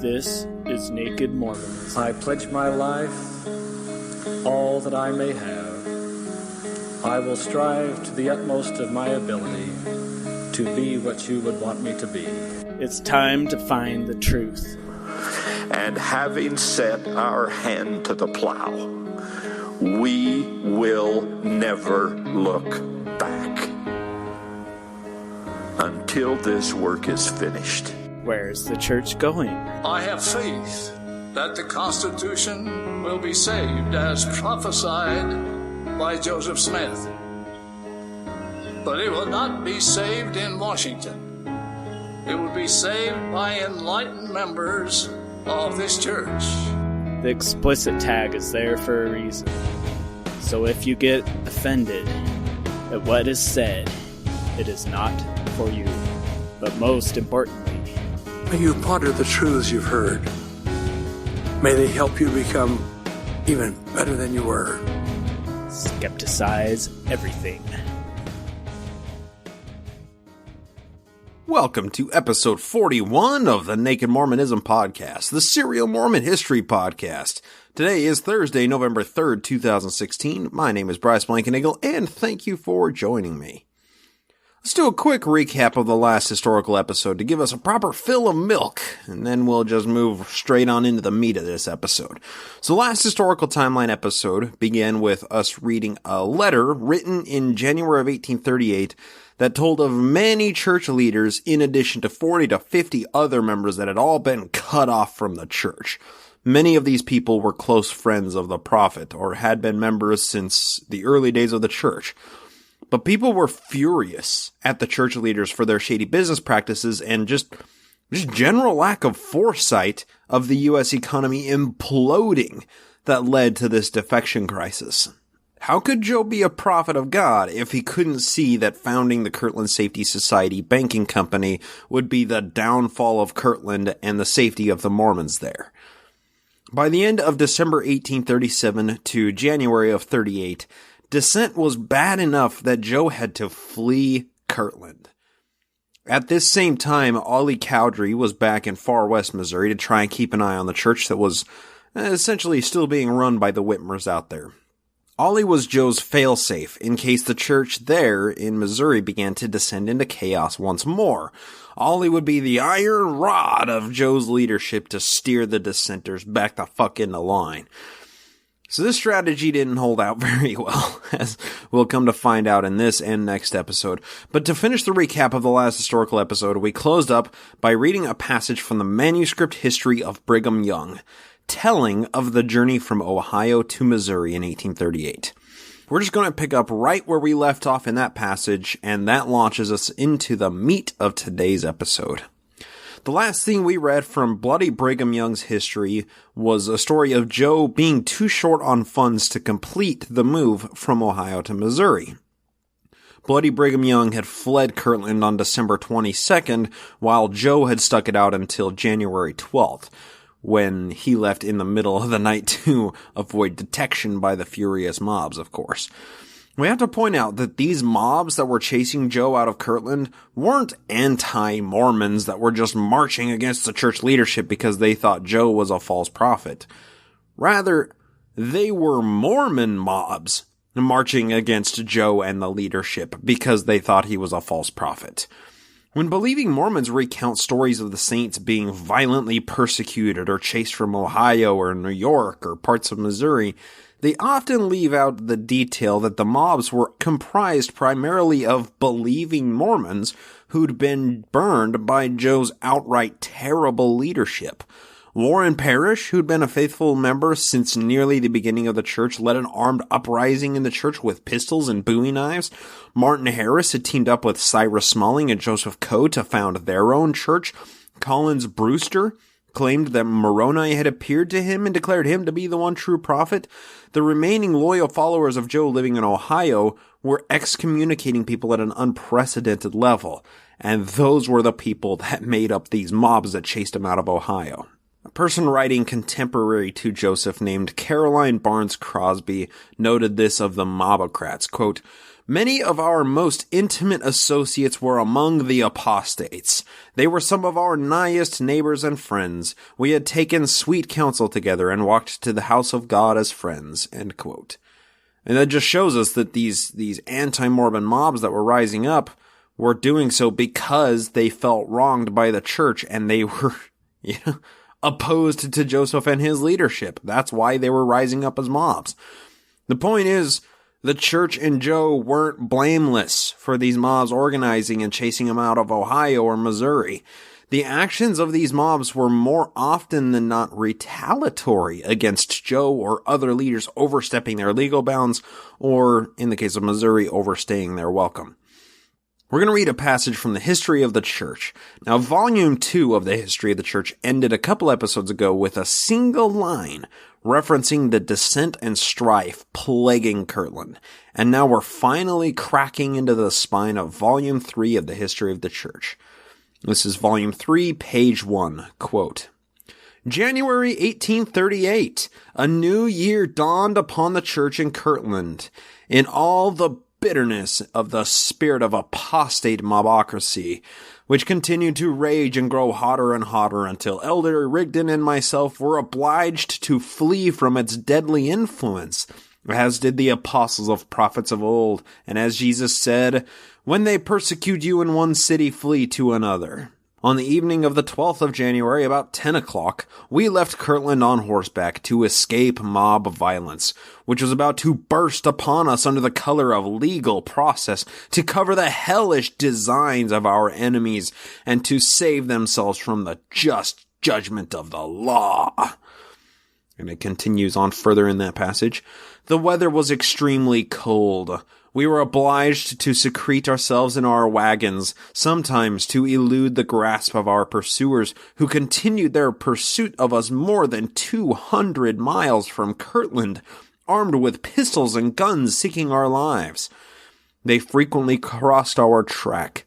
This is Naked Mormonism. I pledge my life, all that I may have. I will strive to the utmost of my ability to be what you would want me to be. It's time to find the truth. And having set our hand to the plow, we will never look back until this work is finished. Where's the church going? I have faith that the Constitution will be saved as prophesied by Joseph Smith. But it will not be saved in Washington. It will be saved by enlightened members of this church. The explicit tag is there for a reason. So if you get offended at what is said, it is not for you. But most importantly, may you ponder the truths you've heard. May they help you become even better than you were. Skepticize everything. Welcome to episode 41 of the Naked Mormonism Podcast, the serial Mormon history podcast. Today is Thursday, November 3rd, 2016. My name is Bryce Blankenagel, and thank you for joining me. Let's do a quick recap of the last historical episode to give us a proper fill of milk, and then we'll just move straight on into the meat of this episode. So last historical timeline episode began with us reading a letter written in January of 1838 that told of many church leaders in addition to 40 to 50 other members that had all been cut off from the church. Many of these people were close friends of the prophet or had been members since the early days of the church. But people were furious at the church leaders for their shady business practices and just general lack of foresight of the U.S. economy imploding that led to this defection crisis. How could Jo be a prophet of God if he couldn't see that founding the Kirtland Safety Society banking company would be the downfall of Kirtland and the safety of the Mormons there? By the end of December 1837 to January of 38, dissent was bad enough that Jo had to flee Kirtland. At this same time, Ollie Cowdery was back in far west Missouri to try and keep an eye on the church that was essentially still being run by the Whitmers out there. Ollie was Jo's failsafe in case the church there in Missouri began to descend into chaos once more. Ollie would be the iron rod of Jo's leadership to steer the dissenters back the fuck into line. So this strategy didn't hold out very well, as we'll come to find out in this and next episode. But to finish the recap of the last historical episode, we closed up by reading a passage from the manuscript history of Brigham Young, telling of the journey from Ohio to Missouri in 1838. We're just going to pick up right where we left off in that passage, and that launches us into the meat of today's episode. The last thing we read from Bloody Brigham Young's history was a story of Jo being too short on funds to complete the move from Ohio to Missouri. Bloody Brigham Young had fled Kirtland on December 22nd, while Jo had stuck it out until January 12th, when he left in the middle of the night to avoid detection by the furious mobs, of course. We have to point out that these mobs that were chasing Jo out of Kirtland weren't anti-Mormons that were just marching against the church leadership because they thought Jo was a false prophet. Rather, they were Mormon mobs marching against Jo and the leadership because they thought he was a false prophet. When believing Mormons recount stories of the saints being violently persecuted or chased from Ohio or New York or parts of Missouri, they often leave out the detail that the mobs were comprised primarily of believing Mormons who'd been burned by Jo's outright terrible leadership. Warren Parrish, who'd been a faithful member since nearly the beginning of the church, led an armed uprising in the church with pistols and bowie knives. Martin Harris had teamed up with Cyrus Smalling and Joseph Coe to found their own church. Collins Brewster claimed that Moroni had appeared to him and declared him to be the one true prophet. The remaining loyal followers of Jo living in Ohio were excommunicating people at an unprecedented level, and those were the people that made up these mobs that chased him out of Ohio. A person writing contemporary to Joseph named Caroline Barnes Crosby noted this of the mobocrats, quote, Many of our most intimate associates were among the apostates. They were some of our nighest neighbors and friends. We had taken sweet counsel together and walked to the house of God as friends." End quote. And that just shows us that these anti-Mormon mobs that were rising up were doing so because they felt wronged by the church and they were, opposed to Joseph and his leadership. That's why they were rising up as mobs. The point is, the church and Jo weren't blameless for these mobs organizing and chasing them out of Ohio or Missouri. The actions of these mobs were more often than not retaliatory against Jo or other leaders overstepping their legal bounds, or, in the case of Missouri, overstaying their welcome. We're going to read a passage from the History of the Church. Now, Volume 2 of the History of the Church ended a couple episodes ago with a single line referencing the dissent and strife plaguing Kirtland. And now we're finally cracking into the spine of Volume 3 of the History of the Church. This is Volume 3, page 1, quote, "January 1838, a new year dawned upon the church in Kirtland. In all the bitterness of the spirit of apostate mobocracy, which continued to rage and grow hotter and hotter until Elder Rigdon and myself were obliged to flee from its deadly influence, as did the apostles of prophets of old, and as Jesus said, 'When they persecute you in one city, flee to another.' On the evening of the 12th of January, about 10 o'clock, we left Kirtland on horseback to escape mob violence, which was about to burst upon us under the color of legal process to cover the hellish designs of our enemies and to save themselves from the just judgment of the law." And it continues on further in that passage. "The weather was extremely cold. We were obliged to secrete ourselves in our wagons, sometimes to elude the grasp of our pursuers, who continued their pursuit of us more than 200 miles from Kirtland, armed with pistols and guns seeking our lives. They frequently crossed our track.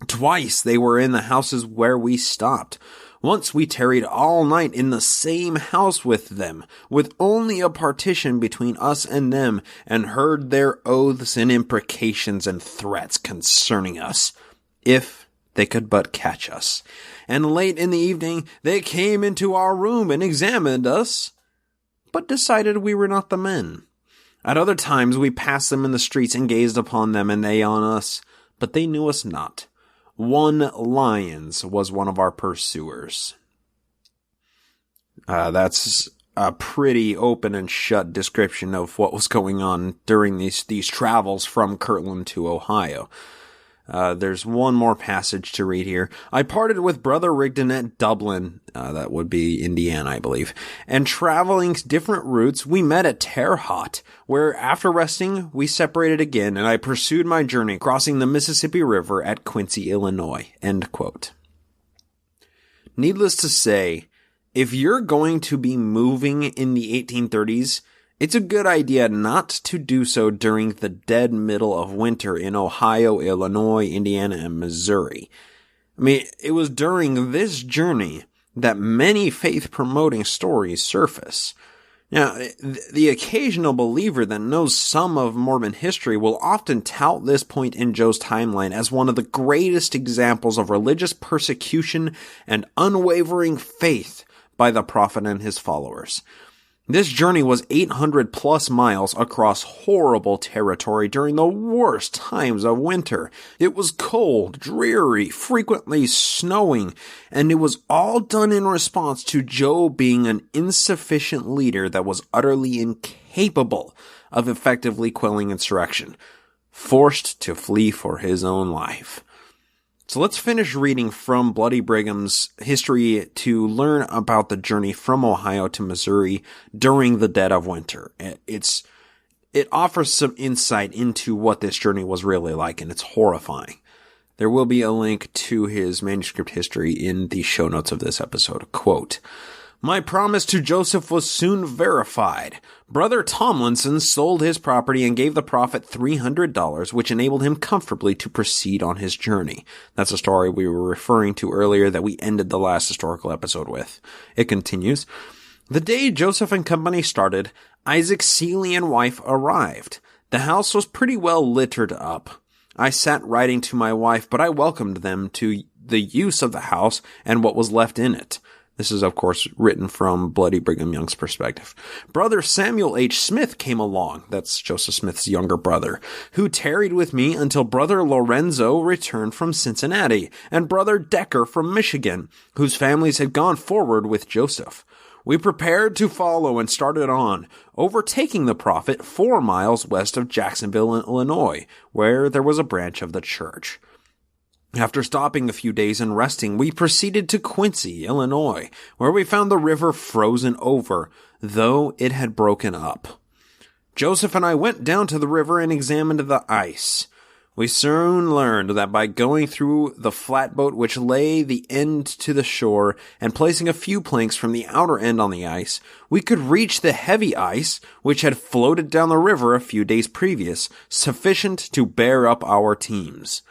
Twice they were in the houses where we stopped. Once we tarried all night in the same house with them, with only a partition between us and them, and heard their oaths and imprecations and threats concerning us, if they could but catch us. And late in the evening they came into our room and examined us, but decided we were not the men. At other times we passed them in the streets and gazed upon them and they on us, but they knew us not. One Lyons was one of our pursuers." That's a pretty open and shut description of what was going on during these travels from Kirtland to Ohio. There's one more passage to read here. "I parted with Brother Rigdon at Dublin," that would be Indiana, I believe, "and traveling different routes, we met at Terre Haute, where after resting, we separated again, and I pursued my journey, crossing the Mississippi River at Quincy, Illinois." End quote. Needless to say, if you're going to be moving in the 1830s, it's a good idea not to do so during the dead middle of winter in Ohio, Illinois, Indiana, and Missouri. I mean, it was during this journey that many faith-promoting stories surface. Now, the occasional believer that knows some of Mormon history will often tout this point in Jo's timeline as one of the greatest examples of religious persecution and unwavering faith by the prophet and his followers. This journey was 800 plus miles across horrible territory during the worst times of winter. It was cold, dreary, frequently snowing, and it was all done in response to Jo being an insufficient leader that was utterly incapable of effectively quelling insurrection, forced to flee for his own life. So let's finish reading from Bloody Brigham's history to learn about the journey from Ohio to Missouri during the dead of winter. It offers some insight into what this journey was really like, and it's horrifying. There will be a link to his manuscript history in the show notes of this episode. Quote, "My promise to Joseph was soon verified. Brother Tomlinson sold his property and gave the prophet $300, which enabled him comfortably to proceed on his journey." That's a story we were referring to earlier that we ended the last historical episode with. It continues, "The day Joseph and company started, Isaac Seeley and wife arrived. The house was pretty well littered up. I sat writing to my wife, but I welcomed them to the use of the house and what was left in it. This is, of course, written from Bloody Brigham Young's perspective. Brother Samuel H. Smith came along, that's Joseph Smith's younger brother, who tarried with me until Brother Lorenzo returned from Cincinnati, and Brother Decker from Michigan, whose families had gone forward with Joseph. We prepared to follow and started on, overtaking the prophet 4 miles west of Jacksonville, Illinois, where there was a branch of the church. After stopping a few days and resting, we proceeded to Quincy, Illinois, where we found the river frozen over, though it had broken up. Joseph and I went down to the river and examined the ice. We soon learned that by going through the flatboat which lay the end to the shore and placing a few planks from the outer end on the ice, we could reach the heavy ice which had floated down the river a few days previous, sufficient to bear up our teams.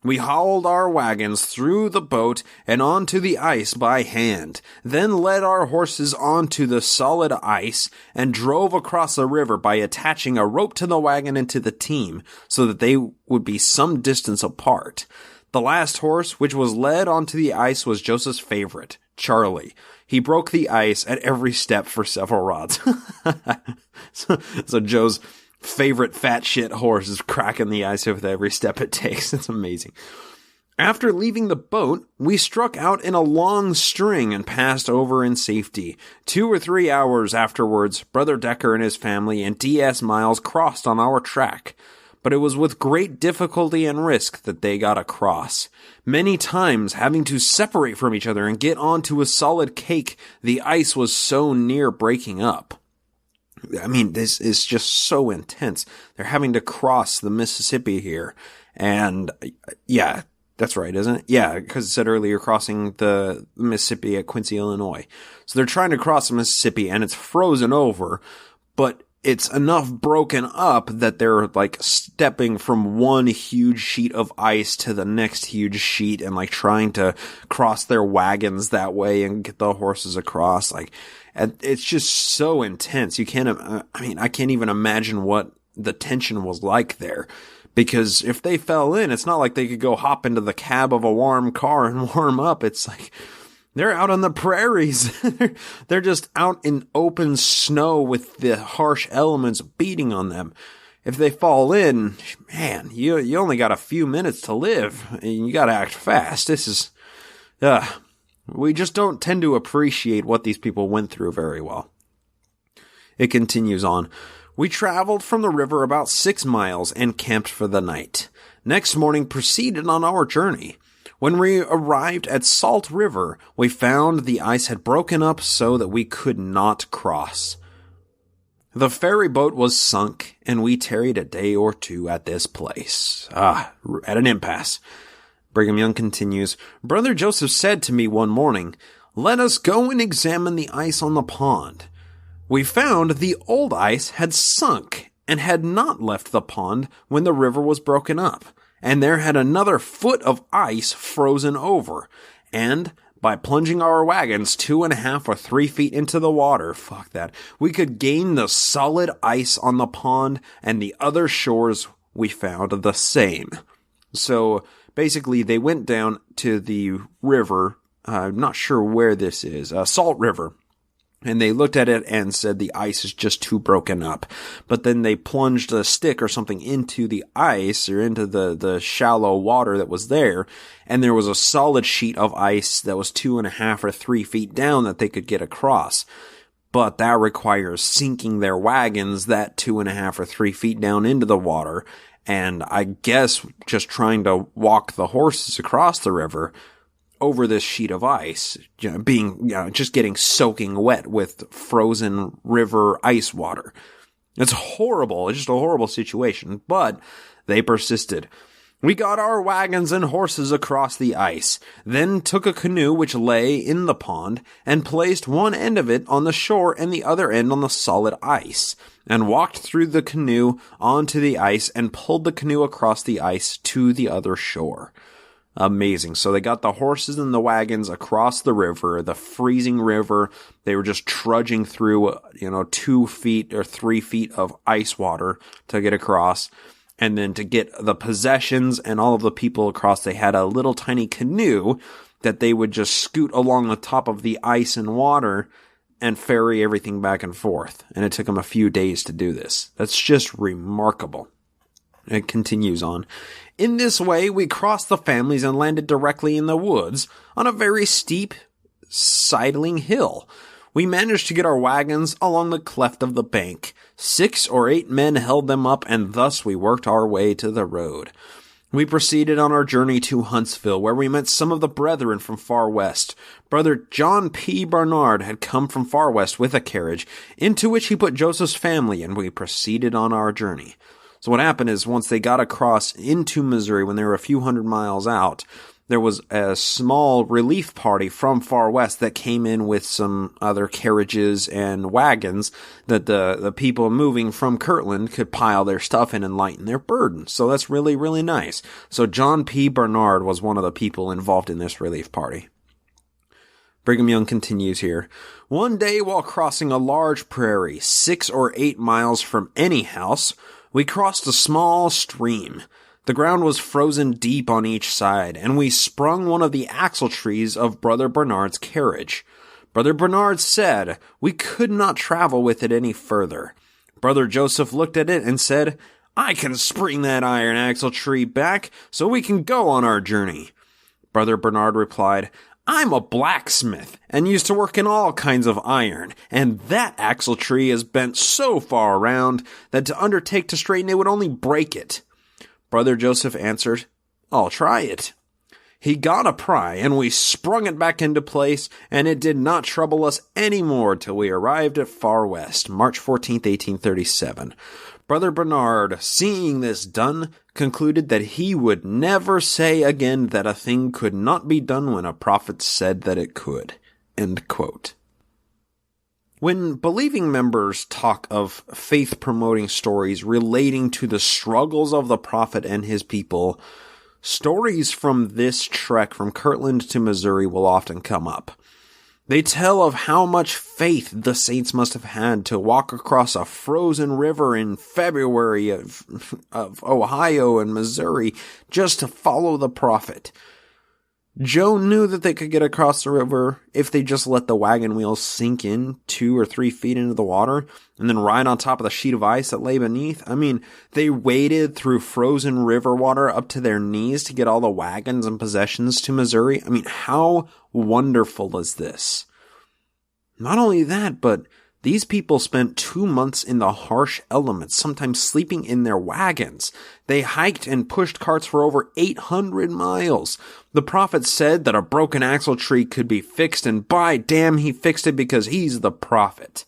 We hauled our wagons through the boat and onto the ice by hand, then led our horses onto the solid ice and drove across the river by attaching a rope to the wagon and to the team so that they would be some distance apart. The last horse which was led onto the ice was Joseph's favorite, Charlie. He broke the ice at every step for several rods. So Joe's favorite fat shit horse is cracking the ice with every step it takes. It's amazing. After leaving the boat, we struck out in a long string and passed over in safety. 2 or 3 hours afterwards, Brother Decker and his family and D.S. Miles crossed on our track. But it was with great difficulty and risk that they got across. Many times, having to separate from each other and get onto a solid cake, the ice was so near breaking up. I mean, this is just so intense. They're having to cross the Mississippi here. And, yeah, that's right, isn't it? Yeah, because it said earlier crossing the Mississippi at Quincy, Illinois. So they're trying to cross the Mississippi, and it's frozen over, but it's enough broken up that they're, like, stepping from one huge sheet of ice to the next huge sheet and, like, trying to cross their wagons that way and get the horses across, like. And it's just so intense. I can't even imagine what the tension was like there. Because if they fell in, it's not like they could go hop into the cab of a warm car and warm up. It's like they're out on the prairies. They're just out in open snow with the harsh elements beating on them. If they fall in, man, you only got a few minutes to live. And you got to act fast. This is, we just don't tend to appreciate what these people went through very well. It continues on. We traveled from the river about 6 miles and camped for the night. Next morning proceeded on our journey. When we arrived at Salt River, we found the ice had broken up so that we could not cross. The ferry boat was sunk, and we tarried a day or 2 at this place. At an impasse. Brigham Young continues, Brother Joseph said to me one morning, "Let us go and examine the ice on the pond." We found the old ice had sunk and had not left the pond when the river was broken up, and there had another foot of ice frozen over, and by plunging our wagons 2.5 or 3 feet into the water, we could gain the solid ice on the pond, and the other shores we found the same. So, basically, they went down to the river, I'm not sure where this is, Salt River, and they looked at it and said the ice is just too broken up. But then they plunged a stick or something into the ice, or into the shallow water that was there, and there was a solid sheet of ice that was 2.5 or 3 feet down that they could get across. But that requires sinking their wagons that 2.5 or 3 feet down into the water, and I guess just trying to walk the horses across the river over this sheet of ice, just getting soaking wet with frozen river ice water. It's horrible. It's just a horrible situation, but they persisted. We got our wagons and horses across the ice, then took a canoe which lay in the pond, and placed one end of it on the shore and the other end on the solid ice, and walked through the canoe onto the ice and pulled the canoe across the ice to the other shore. Amazing. So they got the horses and the wagons across the river, the freezing river. They were just trudging through, 2 feet or 3 feet of ice water to get across. And then to get the possessions and all of the people across, they had a little tiny canoe that they would just scoot along the top of the ice and water and ferry everything back and forth. And it took them a few days to do this. That's just remarkable. It continues on. In this way, we crossed the families and landed directly in the woods on a very steep, sidling hill. We managed to get our wagons along the cleft of the bank. 6 or 8 men held them up, and thus we worked our way to the road. We proceeded on our journey to Huntsville, where we met some of the brethren from far west. Brother John P. Barnard had come from far west with a carriage, into which he put Joseph's family, and we proceeded on our journey. So what happened is, once they got across into Missouri, when they were a few hundred miles out, there was a small relief party from far west that came in with some other carriages and wagons that the people moving from Kirtland could pile their stuff in and lighten their burden. So that's really, really nice. So John P. Barnard was one of the people involved in this relief party. Brigham Young continues here. One day while crossing a large prairie, 6 or 8 miles from any house, we crossed a small stream. The ground was frozen deep on each side, and we sprung one of the axle trees of Brother Bernard's carriage. Brother Bernard said we could not travel with it any further. Brother Joseph looked at it and said, I can spring that iron axle tree back so we can go on our journey. Brother Bernard replied, I'm a blacksmith and used to work in all kinds of iron, and that axle tree is bent so far around that to undertake to straighten it would only break it. Brother Joseph answered, I'll try it. He got a pry, and we sprung it back into place, and it did not trouble us any more till we arrived at Far West, March 14th, 1837. Brother Bernard, seeing this done, concluded that he would never say again that a thing could not be done when a prophet said that it could. End quote. When believing members talk of faith-promoting stories relating to the struggles of the prophet and his people, stories from this trek from Kirtland to Missouri will often come up. They tell of how much faith the saints must have had to walk across a frozen river in February of Ohio and Missouri just to follow the prophet. Jo knew that they could get across the river if they just let the wagon wheels sink in 2 or 3 feet into the water and then ride on top of the sheet of ice that lay beneath. I mean, they waded through frozen river water up to their knees to get all the wagons and possessions to Missouri. I mean, how wonderful is this? Not only that, but these people spent 2 months in the harsh elements, sometimes sleeping in their wagons. They hiked and pushed carts for over 800 miles. The prophet said that a broken axle tree could be fixed, and by damn, he fixed it because he's the prophet.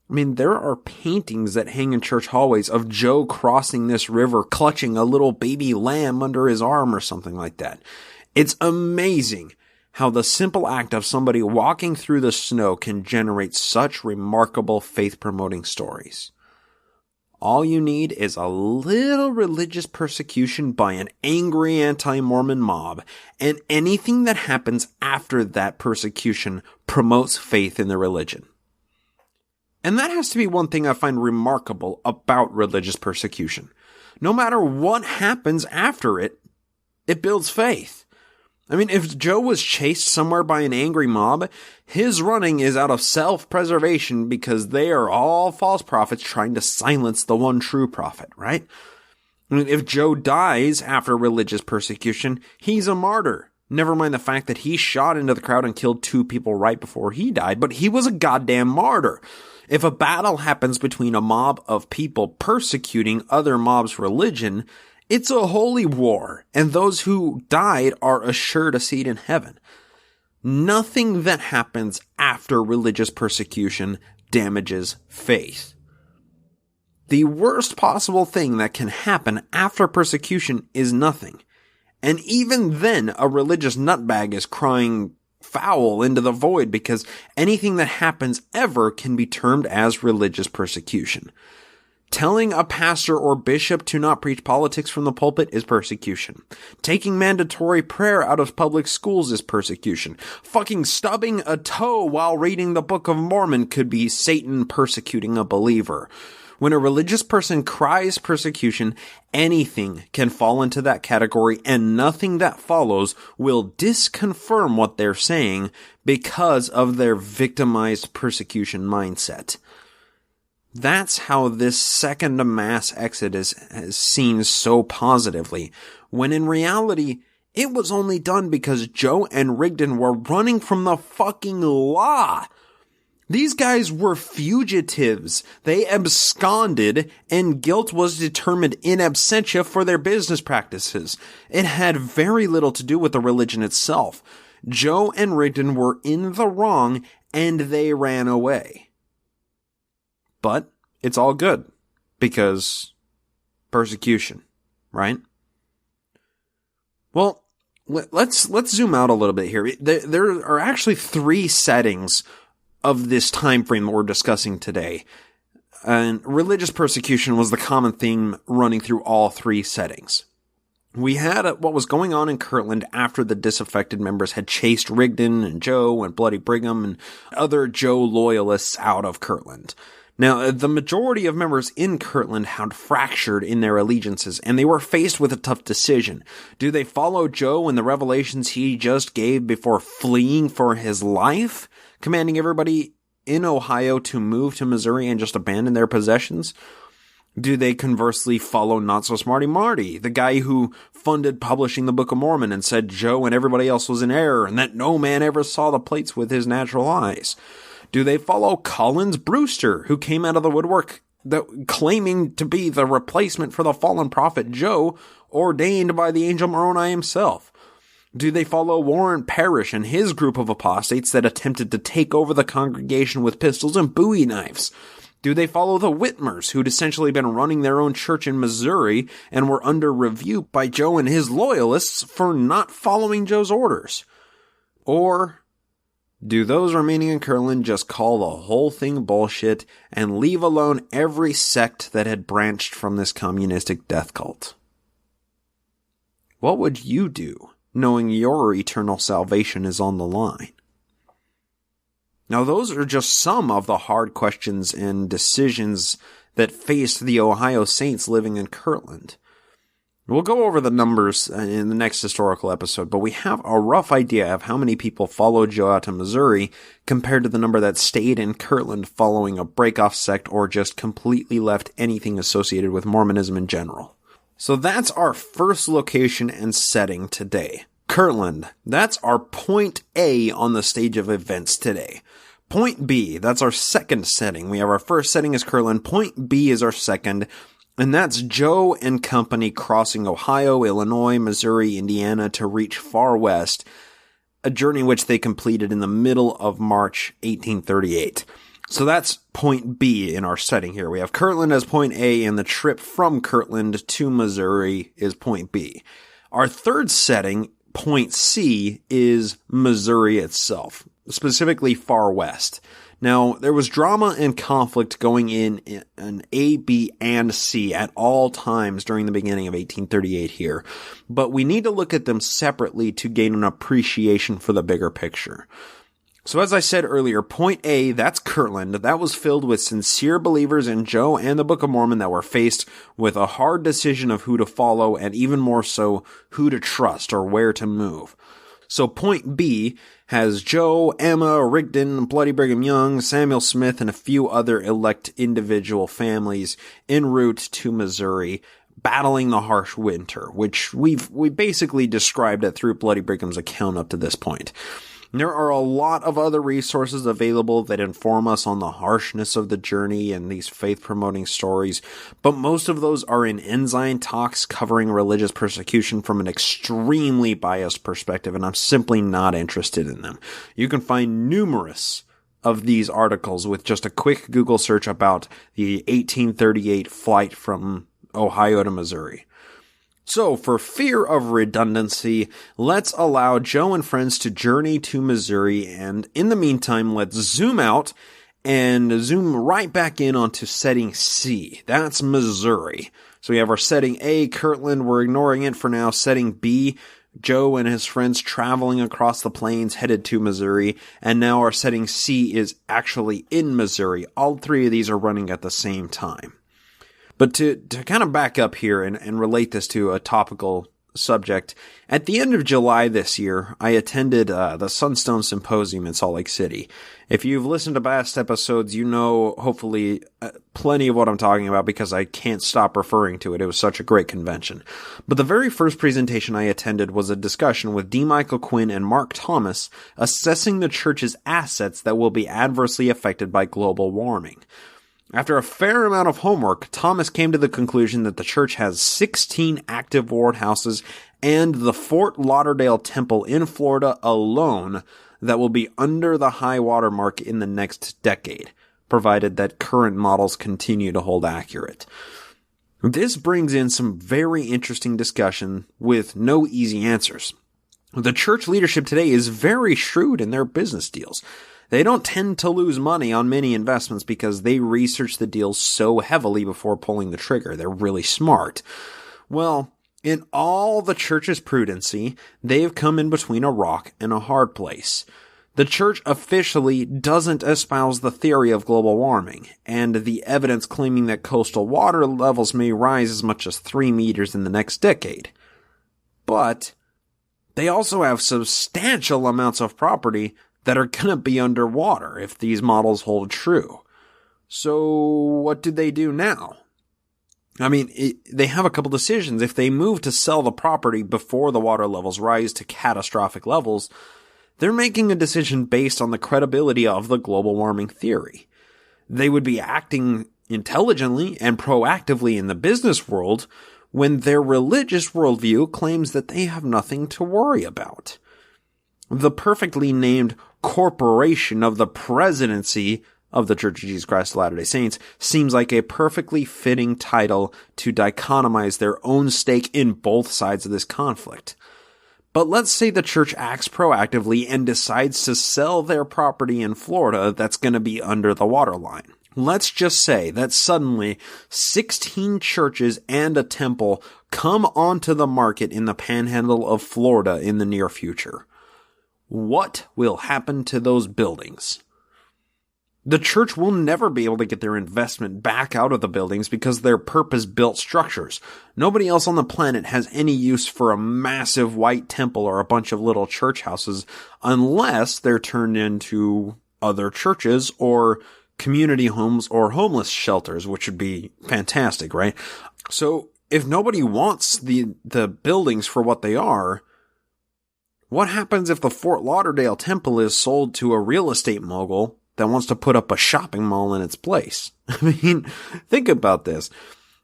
I mean, there are paintings that hang in church hallways of Jo crossing this river, clutching a little baby lamb under his arm or something like that. It's amazing how the simple act of somebody walking through the snow can generate such remarkable faith-promoting stories. All you need is a little religious persecution by an angry anti-Mormon mob, and anything that happens after that persecution promotes faith in the religion. And that has to be one thing I find remarkable about religious persecution. No matter what happens after it, it builds faith. I mean, if Jo was chased somewhere by an angry mob, his running is out of self-preservation because they are all false prophets trying to silence the one true prophet, right? I mean, if Jo dies after religious persecution, he's a martyr. Never mind the fact that he shot into the crowd and killed 2 people right before he died, but he was a goddamn martyr. If a battle happens between a mob of people persecuting other mobs' religion, it's a holy war, and those who died are assured a seat in heaven. Nothing that happens after religious persecution damages faith. The worst possible thing that can happen after persecution is nothing. And even then, a religious nutbag is crying foul into the void because anything that happens ever can be termed as religious persecution. Telling a pastor or bishop to not preach politics from the pulpit is persecution. Taking mandatory prayer out of public schools is persecution. Fucking stubbing a toe while reading the Book of Mormon could be Satan persecuting a believer. When a religious person cries persecution, anything can fall into that category, and nothing that follows will disconfirm what they're saying because of their victimized persecution mindset. That's how this second mass exodus is seen so positively, when in reality, it was only done because Jo and Rigdon were running from the fucking law. These guys were fugitives. They absconded, and guilt was determined in absentia for their business practices. It had very little to do with the religion itself. Jo and Rigdon were in the wrong, and they ran away. But it's all good, because persecution, right? Well, let's zoom out a little bit here. There are actually 3 settings of this time frame that we're discussing today. And religious persecution was the common theme running through all 3 settings. We had what was going on in Kirtland after the disaffected members had chased Rigdon and Jo and Bloody Brigham and other Jo loyalists out of Kirtland. Now, the majority of members in Kirtland had fractured in their allegiances, and they were faced with a tough decision. Do they follow Jo and the revelations he just gave before fleeing for his life, commanding everybody in Ohio to move to Missouri and just abandon their possessions? Do they conversely follow Not-So-Smarty Marty, the guy who funded publishing the Book of Mormon and said Jo and everybody else was in error and that no man ever saw the plates with his natural eyes? Do they follow Collins Brewster, who came out of the woodwork claiming to be the replacement for the fallen prophet Jo, ordained by the angel Moroni himself? Do they follow Warren Parrish and his group of apostates that attempted to take over the congregation with pistols and bowie knives? Do they follow the Whitmers, who'd essentially been running their own church in Missouri and were under review by Jo and his loyalists for not following Jo's orders? Or do those remaining in Kirtland just call the whole thing bullshit and leave alone every sect that had branched from this communistic death cult? What would you do, knowing your eternal salvation is on the line? Now, those are just some of the hard questions and decisions that faced the Ohio Saints living in Kirtland. We'll go over the numbers in the next historical episode, but we have a rough idea of how many people followed Jo out to Missouri compared to the number that stayed in Kirtland following a breakoff sect or just completely left anything associated with Mormonism in general. So that's our first location and setting today. Kirtland. That's our point A on the stage of events today. Point B, that's our second setting. We have our first setting is Kirtland. Point B is our second. And that's Jo and company crossing Ohio, Illinois, Missouri, Indiana to reach far west, a journey which they completed in the middle of March 1838. So that's point B in our setting here. We have Kirtland as point A, and the trip from Kirtland to Missouri is point B. Our third setting, point C, is Missouri itself, specifically far west. Now, there was drama and conflict going in A, B, and C at all times during the beginning of 1838 here, but we need to look at them separately to gain an appreciation for the bigger picture. So as I said earlier, point A, that's Kirtland. That was filled with sincere believers in Jo and the Book of Mormon that were faced with a hard decision of who to follow and even more so, who to trust or where to move. So point B has Jo, Emma, Rigdon, Bloody Brigham Young, Samuel Smith, and a few other elect individual families en route to Missouri, battling the harsh winter, which we basically described it through Bloody Brigham's account up to this point. There are a lot of other resources available that inform us on the harshness of the journey and these faith-promoting stories, but most of those are in Ensign talks covering religious persecution from an extremely biased perspective, and I'm simply not interested in them. You can find numerous of these articles with just a quick Google search about the 1838 flight from Ohio to Missouri. So, for fear of redundancy, let's allow Jo and friends to journey to Missouri, and in the meantime, let's zoom out and zoom right back in onto setting C. That's Missouri. So we have our setting A, Kirtland. We're ignoring it for now. Setting B, Jo and his friends traveling across the plains headed to Missouri. And now our setting C is actually in Missouri. All three of these are running at the same time. But to kind of back up here and relate this to a topical subject, at the end of July this year, I attended the Sunstone Symposium in Salt Lake City. If you've listened to past episodes, you know hopefully plenty of what I'm talking about because I can't stop referring to it. It was such a great convention. But the very first presentation I attended was a discussion with D. Michael Quinn and Mark Thomas assessing the church's assets that will be adversely affected by global warming. After a fair amount of homework, Thomas came to the conclusion that the church has 16 active ward houses and the Fort Lauderdale Temple in Florida alone that will be under the high water mark in the next decade, provided that current models continue to hold accurate. This brings in some very interesting discussion with no easy answers. The church leadership today is very shrewd in their business deals. They don't tend to lose money on many investments because they research the deals so heavily before pulling the trigger. They're really smart. Well, in all the church's prudency, they've come in between a rock and a hard place. The church officially doesn't espouse the theory of global warming, and the evidence claiming that coastal water levels may rise as much as 3 meters in the next decade. But they also have substantial amounts of property that are going to be underwater if these models hold true. So what do they do now? I mean, they have a couple decisions. If they move to sell the property before the water levels rise to catastrophic levels, they're making a decision based on the credibility of the global warming theory. They would be acting intelligently and proactively in the business world when their religious worldview claims that they have nothing to worry about. The perfectly named corporation of the presidency of the Church of Jesus Christ of Latter-day Saints seems like a perfectly fitting title to dichotomize their own stake in both sides of this conflict. But let's say the church acts proactively and decides to sell their property in Florida that's going to be under the waterline. Let's just say that suddenly 16 churches and a temple come onto the market in the panhandle of Florida in the near future. What will happen to those buildings? The church will never be able to get their investment back out of the buildings because they're purpose-built structures. Nobody else on the planet has any use for a massive white temple or a bunch of little church houses unless they're turned into other churches or community homes or homeless shelters, which would be fantastic, right? So if nobody wants the buildings for what they are, what happens if the Fort Lauderdale Temple is sold to a real estate mogul that wants to put up a shopping mall in its place? I mean, think about this.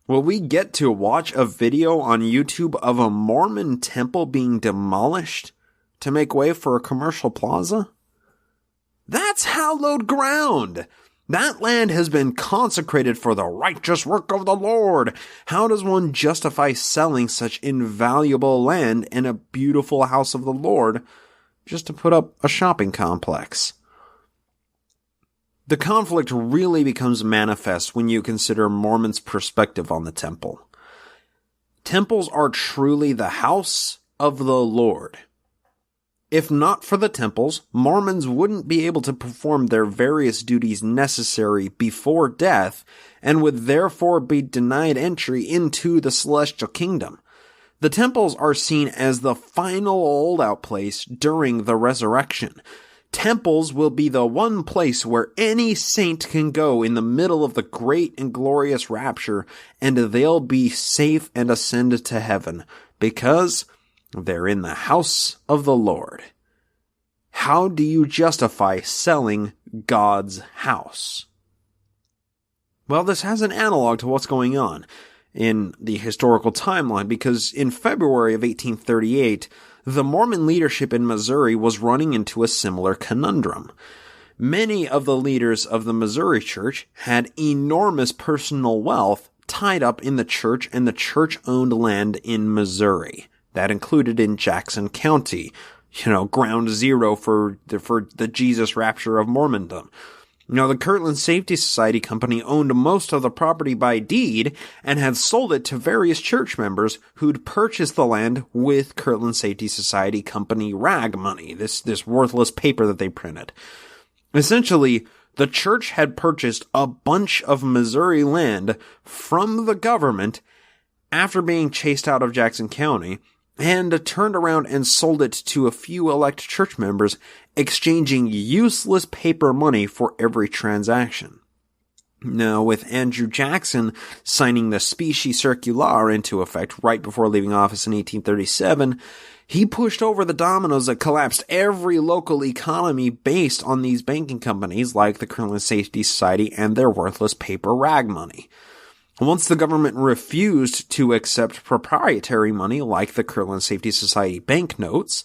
Will we get to watch a video on YouTube of a Mormon temple being demolished to make way for a commercial plaza? That's hallowed ground. That land has been consecrated for the righteous work of the Lord. How does one justify selling such invaluable land and a beautiful house of the Lord just to put up a shopping complex? The conflict really becomes manifest when you consider Mormons' perspective on the temple. Temples are truly the house of the Lord. If not for the temples, Mormons wouldn't be able to perform their various duties necessary before death and would therefore be denied entry into the celestial kingdom. The temples are seen as the final holdout place during the resurrection. Temples will be the one place where any saint can go in the middle of the great and glorious rapture, and they'll be safe and ascend to heaven, because they're in the house of the Lord. How do you justify selling God's house? Well, this has an analog to what's going on in the historical timeline, because in February of 1838, the Mormon leadership in Missouri was running into a similar conundrum. Many of the leaders of the Missouri church had enormous personal wealth tied up in the church and the church-owned land in Missouri. That included in Jackson County, ground zero for the Jesus rapture of Mormondom. Now, the Kirtland Safety Society Company owned most of the property by deed and had sold it to various church members who'd purchased the land with Kirtland Safety Society Company rag money, this worthless paper that they printed. Essentially, the church had purchased a bunch of Missouri land from the government after being chased out of Jackson County, and turned around and sold it to a few elect church members, exchanging useless paper money for every transaction. Now, with Andrew Jackson signing the Specie Circular into effect right before leaving office in 1837, he pushed over the dominoes that collapsed every local economy based on these banking companies like the Kirtland Safety Society and their worthless paper rag money. Once the government refused to accept proprietary money like the Kirtland Safety Society banknotes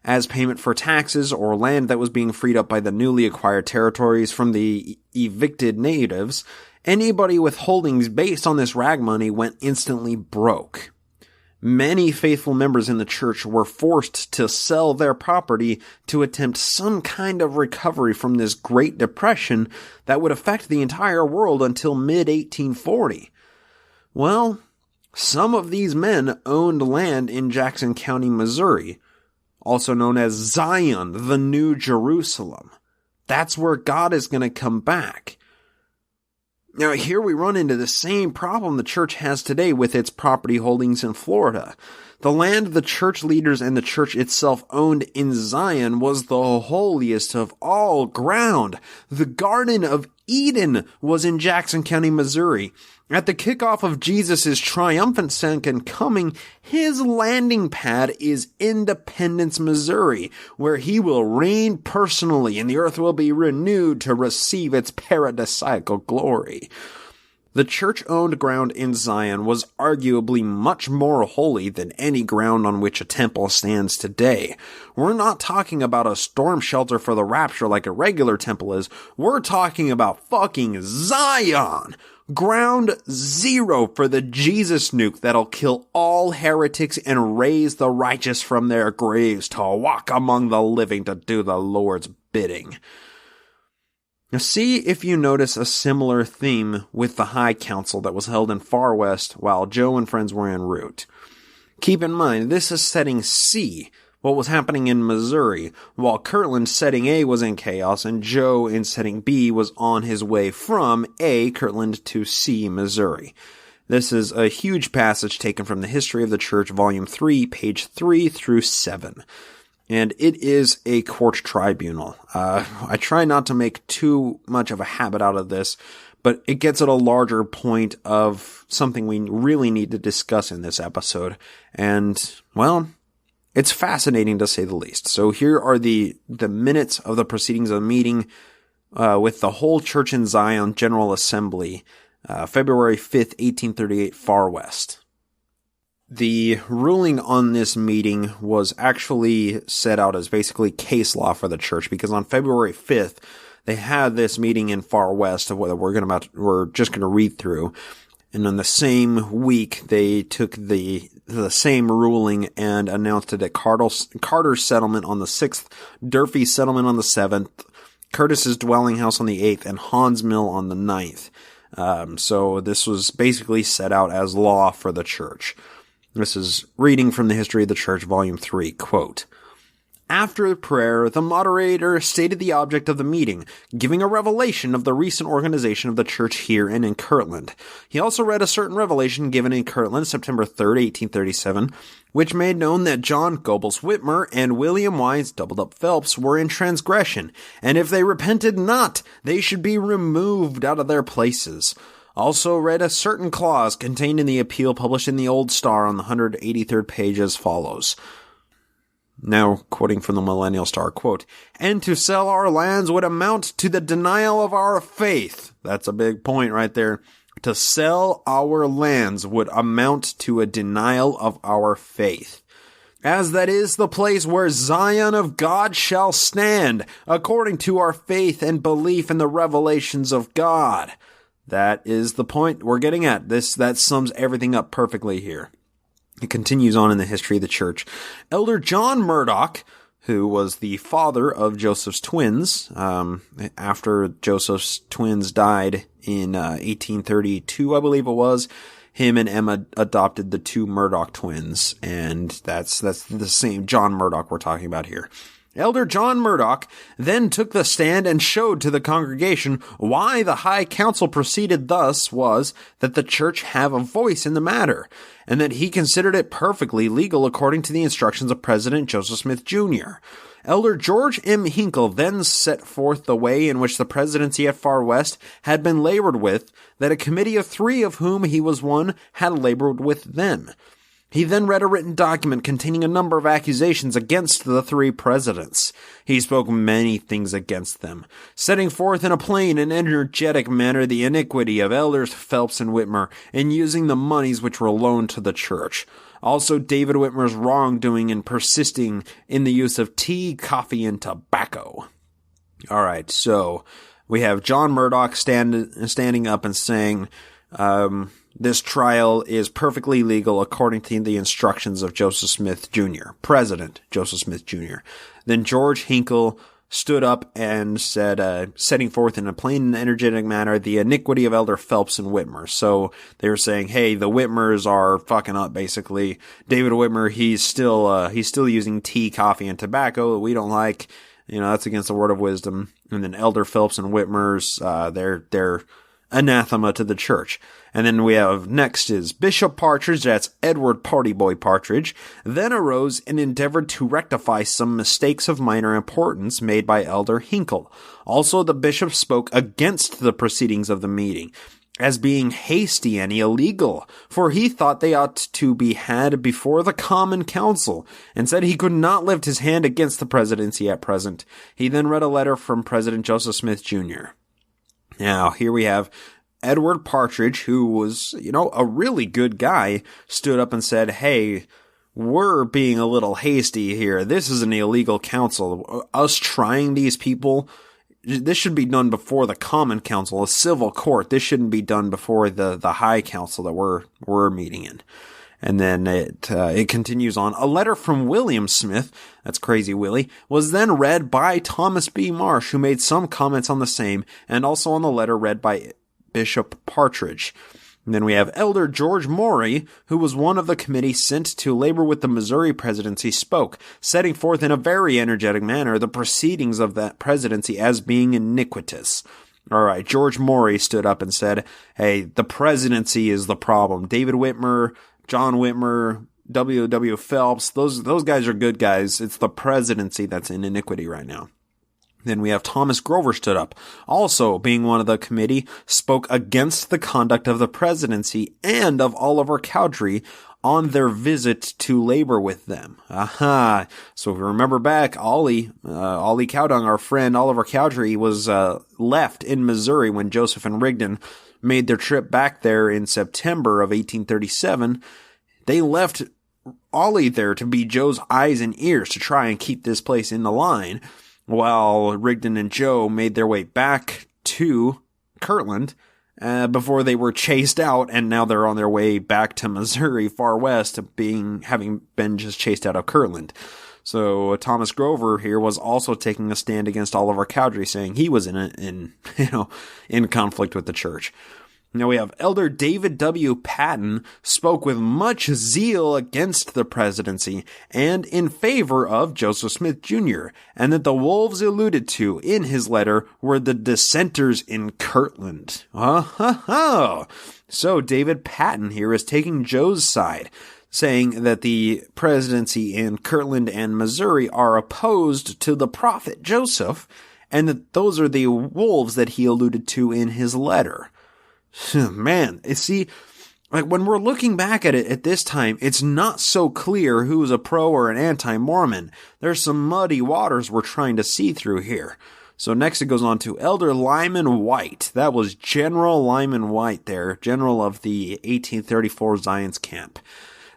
as payment for taxes or land that was being freed up by the newly acquired territories from the evicted natives, anybody with holdings based on this rag money went instantly broke. Many faithful members in the church were forced to sell their property to attempt some kind of recovery from this Great Depression that would affect the entire world until mid-1840. Well, some of these men owned land in Jackson County, Missouri, also known as Zion, the New Jerusalem. That's where God is going to come back. Now, here we run into the same problem the church has today with its property holdings in Florida. The land the church leaders and the church itself owned in Zion was the holiest of all ground. The Garden of Eden was in Jackson County, Missouri. At the kickoff of Jesus' triumphant second coming, his landing pad is Independence, Missouri, where he will reign personally and the earth will be renewed to receive its paradisiacal glory. The church-owned ground in Zion was arguably much more holy than any ground on which a temple stands today. We're not talking about a storm shelter for the rapture like a regular temple is. We're talking about fucking Zion! Ground zero for the Jesus nuke that'll kill all heretics and raise the righteous from their graves to walk among the living to do the Lord's bidding. Now see if you notice a similar theme with the High Council that was held in Far West while Jo and friends were en route. Keep in mind, this is setting C, what was happening in Missouri, while Kirtland setting A was in chaos and Jo in setting B was on his way from A, Kirtland, to C, Missouri. This is a huge passage taken from the History of the Church, Volume 3, page 3 through 7. And it is a court tribunal. I try not to make too much of a habit out of this, but it gets at a larger point of something we really need to discuss in this episode. And, well, it's fascinating to say the least. So here are the minutes of the proceedings of the meeting with the whole church in Zion General Assembly, February 5th, 1838, Far West. The ruling on this meeting was actually set out as basically case law for the church, because on February 5th, they had this meeting in Far West of what we're just going to read through. And on the same week, they took the same ruling and announced it at Carter's settlement on the 6th, Durfee's settlement on the 7th, Curtis's dwelling house on the 8th, and Hahn's Mill on the 9th. So this was basically set out as law for the church. This is reading from the History of the Church, Volume 3, quote, "After prayer, the moderator stated the object of the meeting, giving a revelation of the recent organization of the church here and in Kirtland. He also read a certain revelation given in Kirtland, September 3rd, 1837, which made known that John Goebbels Whitmer and William Wise doubled up Phelps were in transgression, and if they repented not, they should be removed out of their places. Also read a certain clause contained in the appeal published in the Old Star on the 183rd page as follows." Now, quoting from the Millennial Star, quote, "And to sell our lands would amount to the denial of our faith." That's a big point right there. To sell our lands would amount to a denial of our faith. "As that is the place where Zion of God shall stand, according to our faith and belief in the revelations of God." That is the point we're getting at. That sums everything up perfectly here. It continues on in the History of the Church. "Elder John Murdoch, who was the father of Joseph's twins. After Joseph's twins died in 1832, I believe it was, him and Emma adopted the two Murdoch twins, and that's the same John Murdoch we're talking about here. Elder John Murdoch then took the stand and showed to the congregation why the High Council proceeded thus was that the church have a voice in the matter, and that he considered it perfectly legal according to the instructions of President Joseph Smith, Jr. Elder George M. Hinkle then set forth the way in which the presidency at Far West had been labored with, that a committee of 3 of whom he was one had labored with them. He then read a written document containing a number of accusations against the 3 presidents. He spoke many things against them, setting forth in a plain and energetic manner the iniquity of elders Phelps and Whitmer in using the monies which were loaned to the church. Also David Whitmer's wrongdoing in persisting in the use of tea, coffee, and tobacco. Alright, so we have John Murdoch standing up and saying, this trial is perfectly legal according to the instructions of Joseph Smith Jr., President Joseph Smith Jr. Then George Hinkle stood up and said, setting forth in a plain and energetic manner the iniquity of Elder Phelps and Whitmer. So they were saying, hey, the Whitmers are fucking up, basically. David Whitmer, he's still using tea, coffee, and tobacco that we don't like. You know, that's against the word of wisdom. And then Elder Phelps and Whitmer's, they're anathema to the church. And then we have next is Bishop Partridge, that's Edward Partyboy Partridge, then arose and endeavored to rectify some mistakes of minor importance made by Elder Hinkle. Also the bishop spoke against the proceedings of the meeting as being hasty and illegal, for he thought they ought to be had before the common council, and said he could not lift his hand against the presidency at present. He then read a letter from President Joseph Smith Jr. Now, here we have Edward Partridge, who was, a really good guy, stood up and said, hey, we're being a little hasty here. This is an illegal council. Us trying these people, this should be done before the common council, a civil court. This shouldn't be done before the high council that we're meeting in. And then it continues on. A letter from William Smith, that's Crazy Willie, was then read by Thomas B. Marsh, who made some comments on the same, and also on the letter read by Bishop Partridge. And then we have Elder George Morey, who was one of the committee sent to labor with the Missouri presidency, spoke, setting forth in a very energetic manner the proceedings of that presidency as being iniquitous. Alright, George Morey stood up and said, hey, the presidency is the problem. David Whitmer, John Whitmer, W. Phelps, those guys are good guys. It's the presidency that's in iniquity right now. Then we have Thomas Grover stood up, also being one of the committee, spoke against the conduct of the presidency and of Oliver Cowdery on their visit to labor with them. Aha! So if you remember back, Ollie Cowdung, our friend Oliver Cowdery, was left in Missouri when Joseph and Rigdon made their trip back there in September of 1837. They left Ollie there to be Joe's eyes and ears to try and keep this place in the line, while Rigdon and Joe made their way back to Kirtland before they were chased out, and now they're on their way back to Missouri, Far West, having been just chased out of Kirtland. So Thomas Grover here was also taking a stand against Oliver Cowdery, saying he was in conflict with the church. Now we have Elder David W. Patton spoke with much zeal against the presidency and in favor of Joseph Smith Jr., and that the wolves alluded to in his letter were the dissenters in Kirtland. So David Patton here is taking Joe's side, saying that the presidency in Kirtland and Missouri are opposed to the prophet Joseph, and that those are the wolves that he alluded to in his letter. Man, see, like when we're looking back at it at this time, it's not so clear who's a pro or an anti-Mormon. There's some muddy waters we're trying to see through here. So next it goes on to Elder Lyman White. That was General Lyman White there, general of the 1834 Zion's Camp.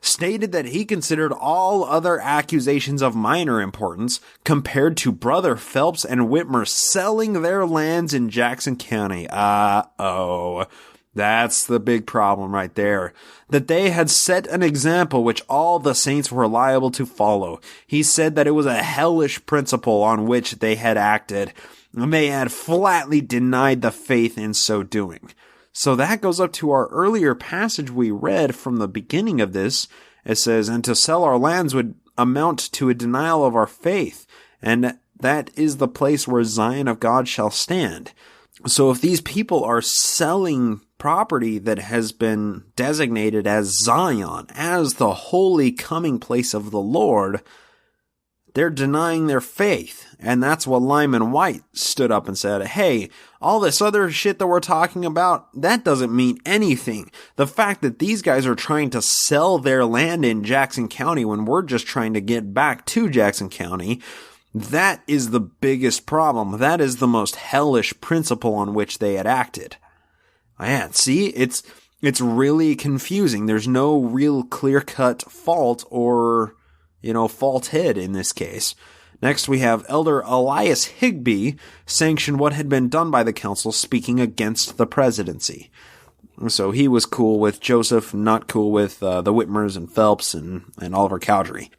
Stated that he considered all other accusations of minor importance compared to Brother Phelps and Whitmer selling their lands in Jackson County. That's the big problem right there. That they had set an example which all the saints were liable to follow. He said that it was a hellish principle on which they had acted, and they had flatly denied the faith in so doing. So that goes up to our earlier passage we read from the beginning of this. It says, and to sell our lands would amount to a denial of our faith, and that is the place where Zion of God shall stand. So if these people are selling property that has been designated as Zion, as the holy coming place of the Lord, they're denying their faith. And that's what Lyman White stood up and said, hey, all this other shit that we're talking about, that doesn't mean anything. The fact that these guys are trying to sell their land in Jackson County when we're just trying to get back to Jackson County, that is the biggest problem. That is the most hellish principle on which they had acted. Man, see, it's really confusing. There's no real clear-cut fault or, fault head in this case. Next, we have Elder Elias Higbee sanction what had been done by the council, speaking against the presidency. So he was cool with Joseph, not cool with the Whitmers and Phelps and Oliver Cowdery.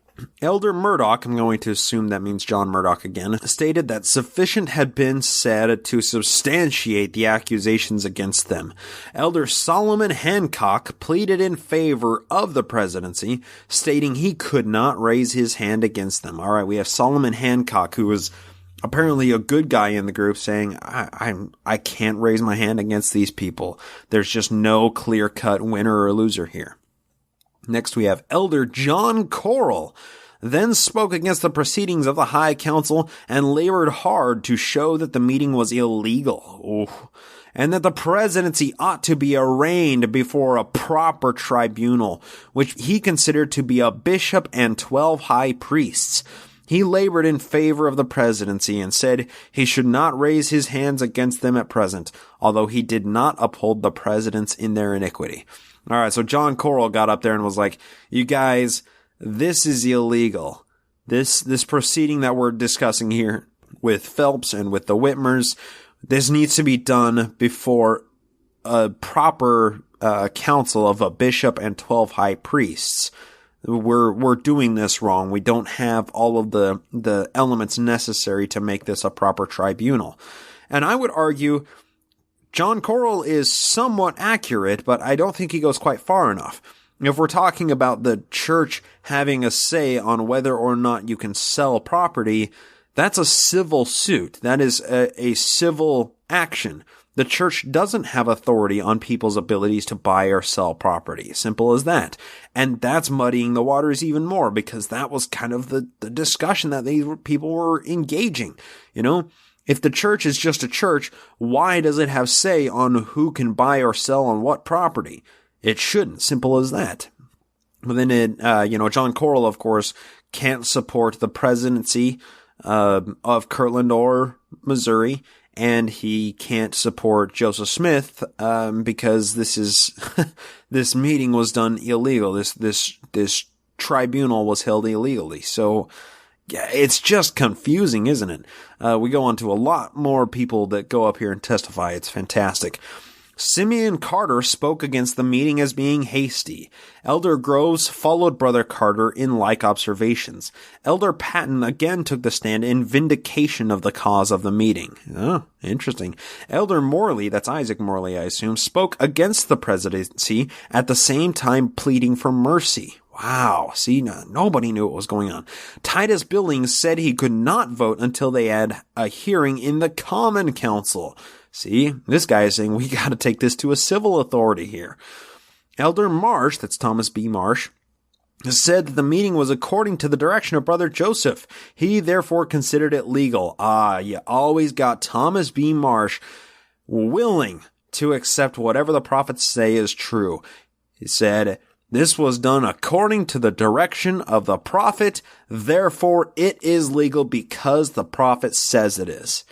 Elder Murdoch, I'm going to assume that means John Murdoch again, stated that sufficient had been said to substantiate the accusations against them. Elder Solomon Hancock pleaded in favor of the presidency, stating he could not raise his hand against them. All right, we have Solomon Hancock, who was apparently a good guy in the group, saying, I can't raise my hand against these people. There's just no clear-cut winner or loser here. Next, we have Elder John Correll, then spoke against the proceedings of the High Council and labored hard to show that the meeting was illegal, and that the presidency ought to be arraigned before a proper tribunal, which he considered to be a bishop and 12 high priests. He labored in favor of the presidency and said he should not raise his hands against them at present, although he did not uphold the presidents in their iniquity. All right, so John Correll got up there and was like, you guys, this is illegal. This proceeding that we're discussing here with Phelps and with the Whitmers, this needs to be done before a proper council of a bishop and 12 high priests. We're doing this wrong. We don't have all of the elements necessary to make this a proper tribunal. And I would argue John Correll is somewhat accurate, but I don't think he goes quite far enough. If we're talking about the church having a say on whether or not you can sell property, that's a civil suit. That is a civil action. The church doesn't have authority on people's abilities to buy or sell property. Simple as that. And that's muddying the waters even more, because that was kind of the discussion that these people were engaging, If the church is just a church, why does it have say on who can buy or sell on what property? It shouldn't. Simple as that. But then John Correll, of course, can't support the presidency of Kirtland or Missouri, and he can't support Joseph Smith because this meeting was done illegal. This tribunal was held illegally. So yeah, it's just confusing, isn't it? We go on to a lot more people that go up here and testify. It's fantastic. Simeon Carter spoke against the meeting as being hasty. Elder Groves followed Brother Carter in like observations. Elder Patton again took the stand in vindication of the cause of the meeting. Oh, interesting. Elder Morley, that's Isaac Morley, I assume, spoke against the presidency, at the same time pleading for mercy. Wow, see, nobody knew what was going on. Titus Billings said he could not vote until they had a hearing in the Common Council. See, this guy is saying we got to take this to a civil authority here. Elder Marsh, that's Thomas B. Marsh, said that the meeting was according to the direction of Brother Joseph. He therefore considered it legal. You always got Thomas B. Marsh willing to accept whatever the prophets say is true. He said, this was done according to the direction of the prophet, therefore it is legal because the prophet says it is.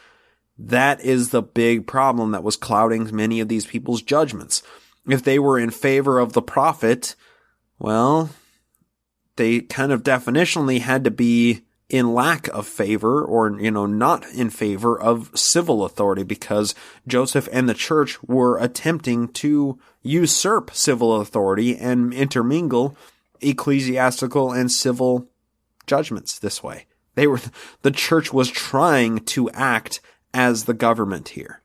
That is the big problem that was clouding many of these people's judgments. If they were in favor of the prophet, well, they kind of definitionally had to be in lack of favor or, not in favor of civil authority, because Joseph and the church were attempting to usurp civil authority and intermingle ecclesiastical and civil judgments this way. The church was trying to act as the government here.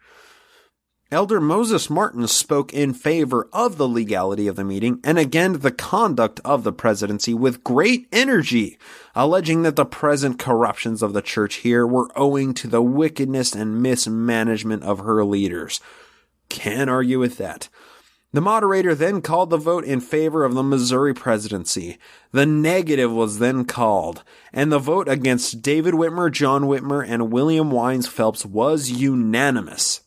Elder Moses Martin spoke in favor of the legality of the meeting and again the conduct of the presidency with great energy, alleging that the present corruptions of the church here were owing to the wickedness and mismanagement of her leaders. Can't argue with that. The moderator then called the vote in favor of the Missouri presidency. The negative was then called, and the vote against David Whitmer, John Whitmer, and William Wines Phelps was unanimous,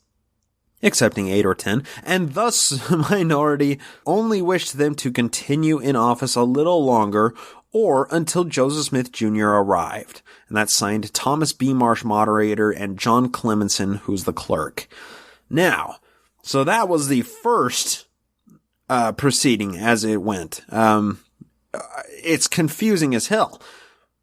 excepting 8 or 10, and thus the minority only wished them to continue in office a little longer or until Joseph Smith Jr. arrived. And that's signed Thomas B. Marsh, moderator, and John Clemenson, who's the clerk. Now, so that was the first proceeding as it went. It's confusing as hell.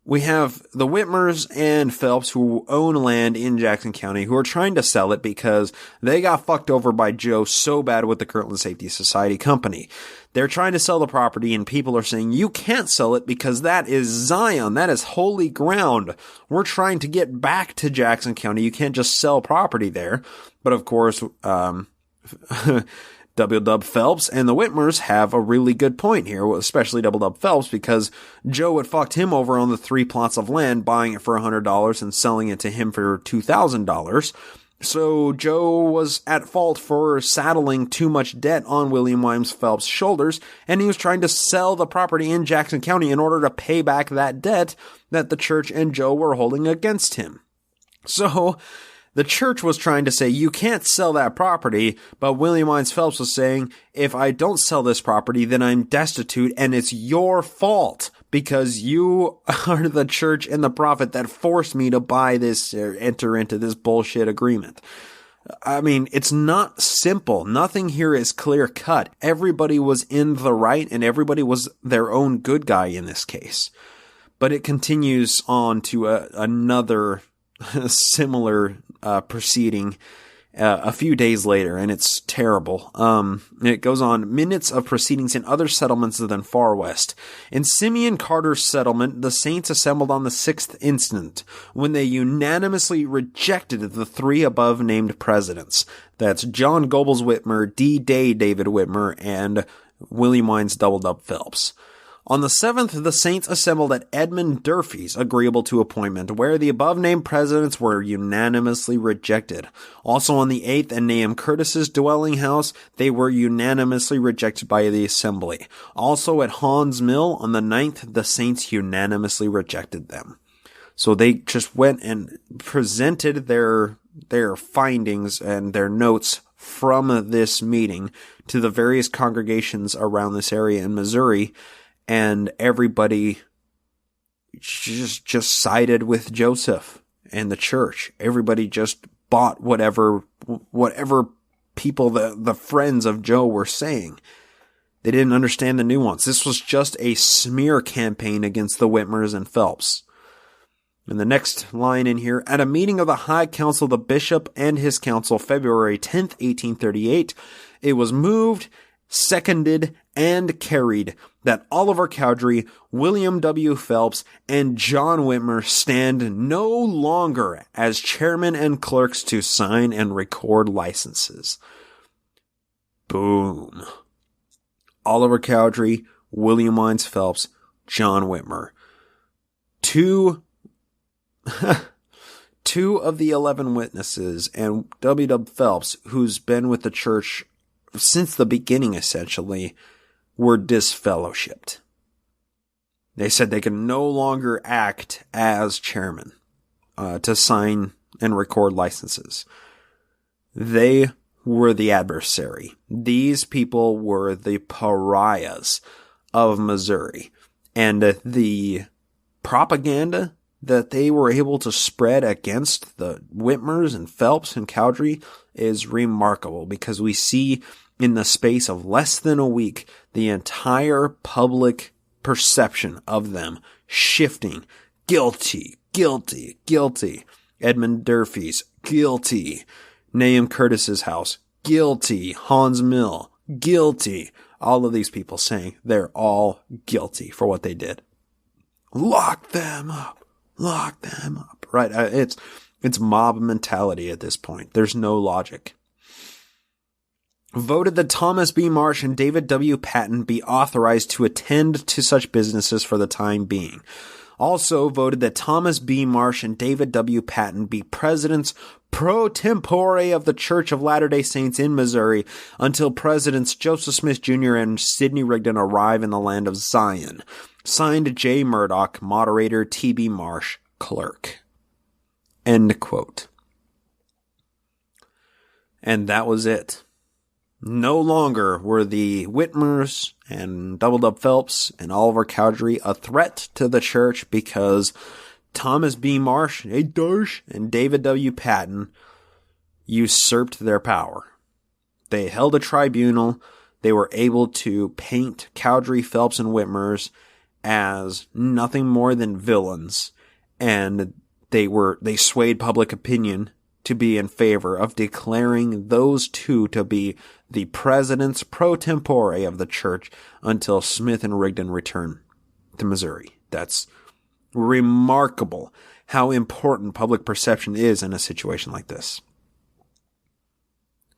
We have the Whitmers and Phelps who own land in Jackson County who are trying to sell it because they got fucked over by Joe so bad with the Kirtland Safety Society Company. They're trying to sell the property and people are saying, you can't sell it because that is Zion. That is holy ground. We're trying to get back to Jackson County. You can't just sell property there. But of course, Double-Dub Phelps and the Whitmers have a really good point here, especially Double-Dub Phelps, because Joe had fucked him over on the 3 plots of land, buying it for $100 and selling it to him for $2,000. So Joe was at fault for saddling too much debt on William Wines Phelps' shoulders, and he was trying to sell the property in Jackson County in order to pay back that debt that the church and Joe were holding against him. So the church was trying to say, you can't sell that property, but William Wines Phelps was saying, if I don't sell this property, then I'm destitute, and it's your fault, because you are the church and the prophet that forced me to buy this, or enter into this bullshit agreement. I mean, it's not simple. Nothing here is clear cut. Everybody was in the right, and everybody was their own good guy in this case. But it continues on to another similar proceeding a few days later, and it's terrible. It goes on, minutes of proceedings in other settlements than Far West. In Simeon Carter's settlement, the saints assembled on the 6th instant, when they unanimously rejected the 3 above-named presidents. That's John Goebbels Whitmer, D. Day David Whitmer, and William Wines Double-Dub Phelps. On the 7th, the saints assembled at Edmund Durfee's agreeable to appointment, where the above-named presidents were unanimously rejected. Also on the 8th, at Nahum Curtis's dwelling house, they were unanimously rejected by the assembly. Also at Haun's Mill, on the 9th, the saints unanimously rejected them. So they just went and presented their findings and their notes from this meeting to the various congregations around this area in Missouri, and everybody just sided with Joseph and the church. Everybody just bought whatever people, the friends of Joe, were saying. They didn't understand the nuance. This was just a smear campaign against the Whitmers and Phelps. And the next line in here, at a meeting of the High Council, the bishop and his council, February 10th, 1838, it was moved, seconded, and carried that Oliver Cowdery, William W. Phelps, and John Whitmer stand no longer as chairmen and clerks to sign and record licenses. Boom. Oliver Cowdery, William Wines Phelps, John Whitmer. Two of the 11 witnesses, and W. Phelps, who's been with the church since the beginning, essentially, were disfellowshipped. They said they could no longer act as chairman to sign and record licenses. They were the adversary. These people were the pariahs of Missouri. And the propaganda that they were able to spread against the Whitmers and Phelps and Cowdery is remarkable, because we see in the space of less than a week the entire public perception of them shifting. Guilty, guilty, guilty. Edmund Durfee's, guilty. Nahum Curtis's house, guilty. Hans Mill, guilty. All of these people saying they're all guilty for what they did. Lock them up. Lock them up. Right? It's mob mentality at this point. There's no logic. Voted that Thomas B. Marsh and David W. Patton be authorized to attend to such businesses for the time being. Also voted that Thomas B. Marsh and David W. Patton be presidents pro tempore of the Church of Latter-day Saints in Missouri until Presidents Joseph Smith Jr. and Sidney Rigdon arrive in the land of Zion. Signed, J. Murdoch, moderator, T.B. Marsh, clerk. End quote. And that was it. No longer were the Whitmers and Double-Dub Phelps and Oliver Cowdery a threat to the church because Thomas B. Marsh, and David W. Patton usurped their power. They held a tribunal. They were able to paint Cowdery, Phelps, and Whitmers as nothing more than villains, and they swayed public opinion to be in favor of declaring those two to be the presidents pro tempore of the church until Smith and Rigdon return to Missouri. That's remarkable how important public perception is in a situation like this.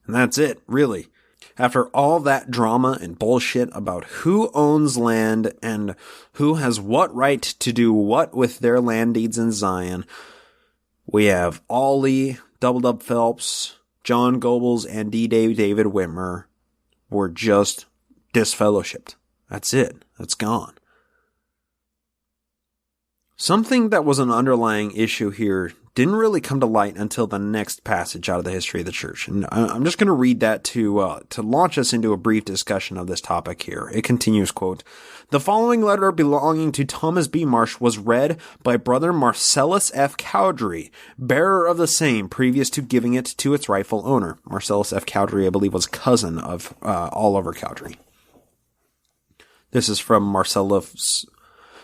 And that's it, really. After all that drama and bullshit about who owns land and who has what right to do what with their land deeds in Zion, we have Ollie, Double-Dub Phelps, John Goebbels, and D. David Whitmer were just disfellowshipped. That's it. That's gone. Something that was an underlying issue here didn't really come to light until the next passage out of the history of the church. And I'm just going to read that to launch us into a brief discussion of this topic here. It continues, quote, "The following letter belonging to Thomas B. Marsh was read by Brother Marcellus F. Cowdery, bearer of the same, previous to giving it to its rightful owner." Marcellus F. Cowdery, I believe, was cousin of Oliver Cowdery. This is from Marcellus.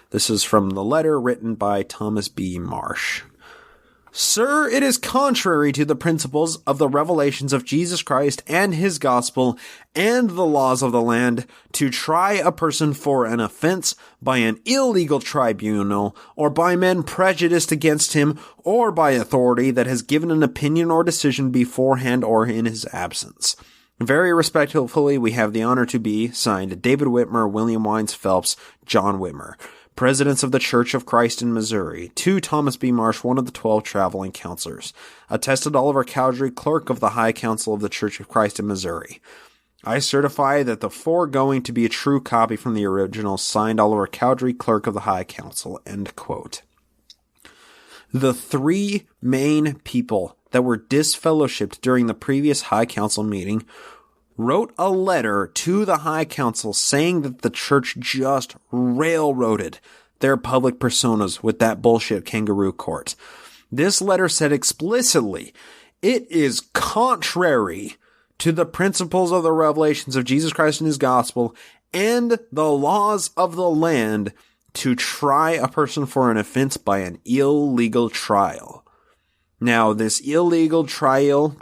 This is from the letter written by Thomas B. Marsh. "Sir, it is contrary to the principles of the revelations of Jesus Christ and his gospel and the laws of the land to try a person for an offense by an illegal tribunal or by men prejudiced against him or by authority that has given an opinion or decision beforehand or in his absence. Very respectfully, we have the honor to be, signed, David Whitmer, William Wines Phelps, John Whitmer, Presidents of the Church of Christ in Missouri, to Thomas B. Marsh, one of the 12 traveling counselors. Attested Oliver Cowdery, clerk of the High Council of the Church of Christ in Missouri. I certify that the foregoing to be a true copy from the original, signed Oliver Cowdery, clerk of the High Council." End quote. The three main people that were disfellowshipped during the previous High Council meeting wrote a letter to the High Council saying that the church just railroaded their public personas with that bullshit kangaroo court. This letter said explicitly, it is contrary to the principles of the revelations of Jesus Christ and his gospel and the laws of the land to try a person for an offense by an illegal trial. Now, this illegal tribunal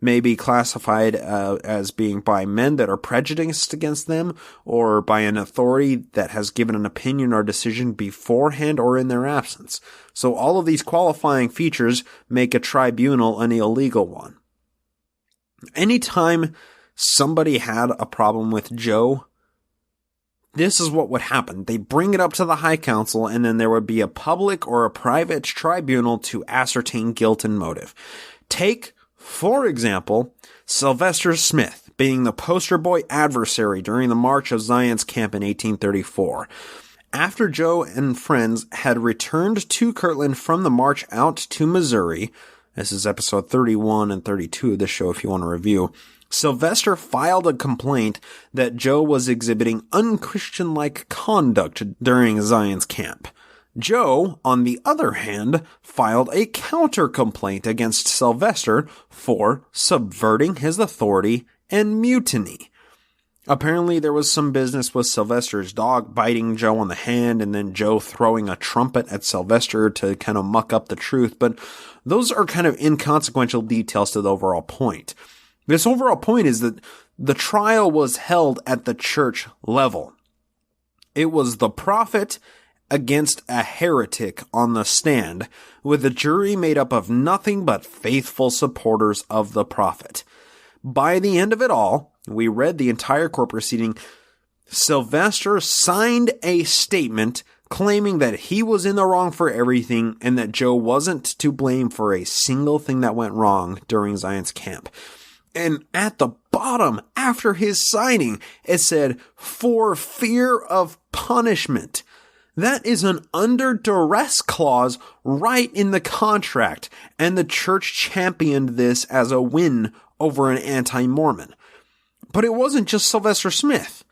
may be classified as being by men that are prejudiced against them or by an authority that has given an opinion or decision beforehand or in their absence. So all of these qualifying features make a tribunal an illegal one. Anytime somebody had a problem with Joe, this is what would happen. They bring it up to the High Council, and then there would be a public or a private tribunal to ascertain guilt and motive. Take, for example, Sylvester Smith being the poster boy adversary during the March of Zion's camp in 1834. After Joe and friends had returned to Kirtland from the march out to Missouri, this is episode 31 and 32 of this show if you want to review, Sylvester filed a complaint that Joe was exhibiting unchristian-like conduct during Zion's camp. Joe, on the other hand, filed a counter-complaint against Sylvester for subverting his authority and mutiny. Apparently there was some business with Sylvester's dog biting Jo on the hand and then Jo throwing a trumpet at Sylvester to kind of muck up the truth, but those are kind of inconsequential details to the overall point. This overall point is that the trial was held at the church level. It was the prophet against a heretic on the stand, with a jury made up of nothing but faithful supporters of the prophet. By the end of it all, we read the entire court proceeding. Sylvester signed a statement claiming that he was in the wrong for everything and that Jo wasn't to blame for a single thing that went wrong during Zion's camp. And at the bottom, after his signing, it said, "for fear of punishment." That is an under duress clause right in the contract, and the church championed this as a win over an anti-Mormon. But it wasn't just Sylvester Smith.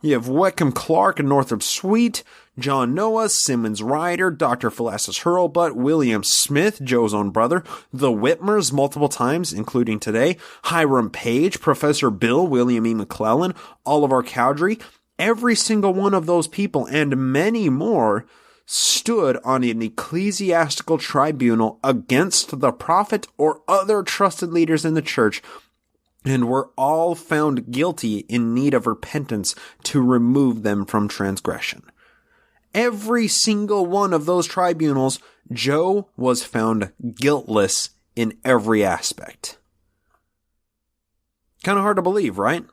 You have Weckham Clark and Northrop Sweet, John Noah, Simmons Ryder, Dr. Philastus Hurlbut, William Smith, Jo's own brother, the Whitmers multiple times, including today, Hiram Page, Professor Bill, William E. McClellan, Oliver Cowdery. Every single one of those people and many more stood on an ecclesiastical tribunal against the prophet or other trusted leaders in the church, and were all found guilty in need of repentance to remove them from transgression. Every single one of those tribunals, Jo was found guiltless in every aspect. Kind of hard to believe, right?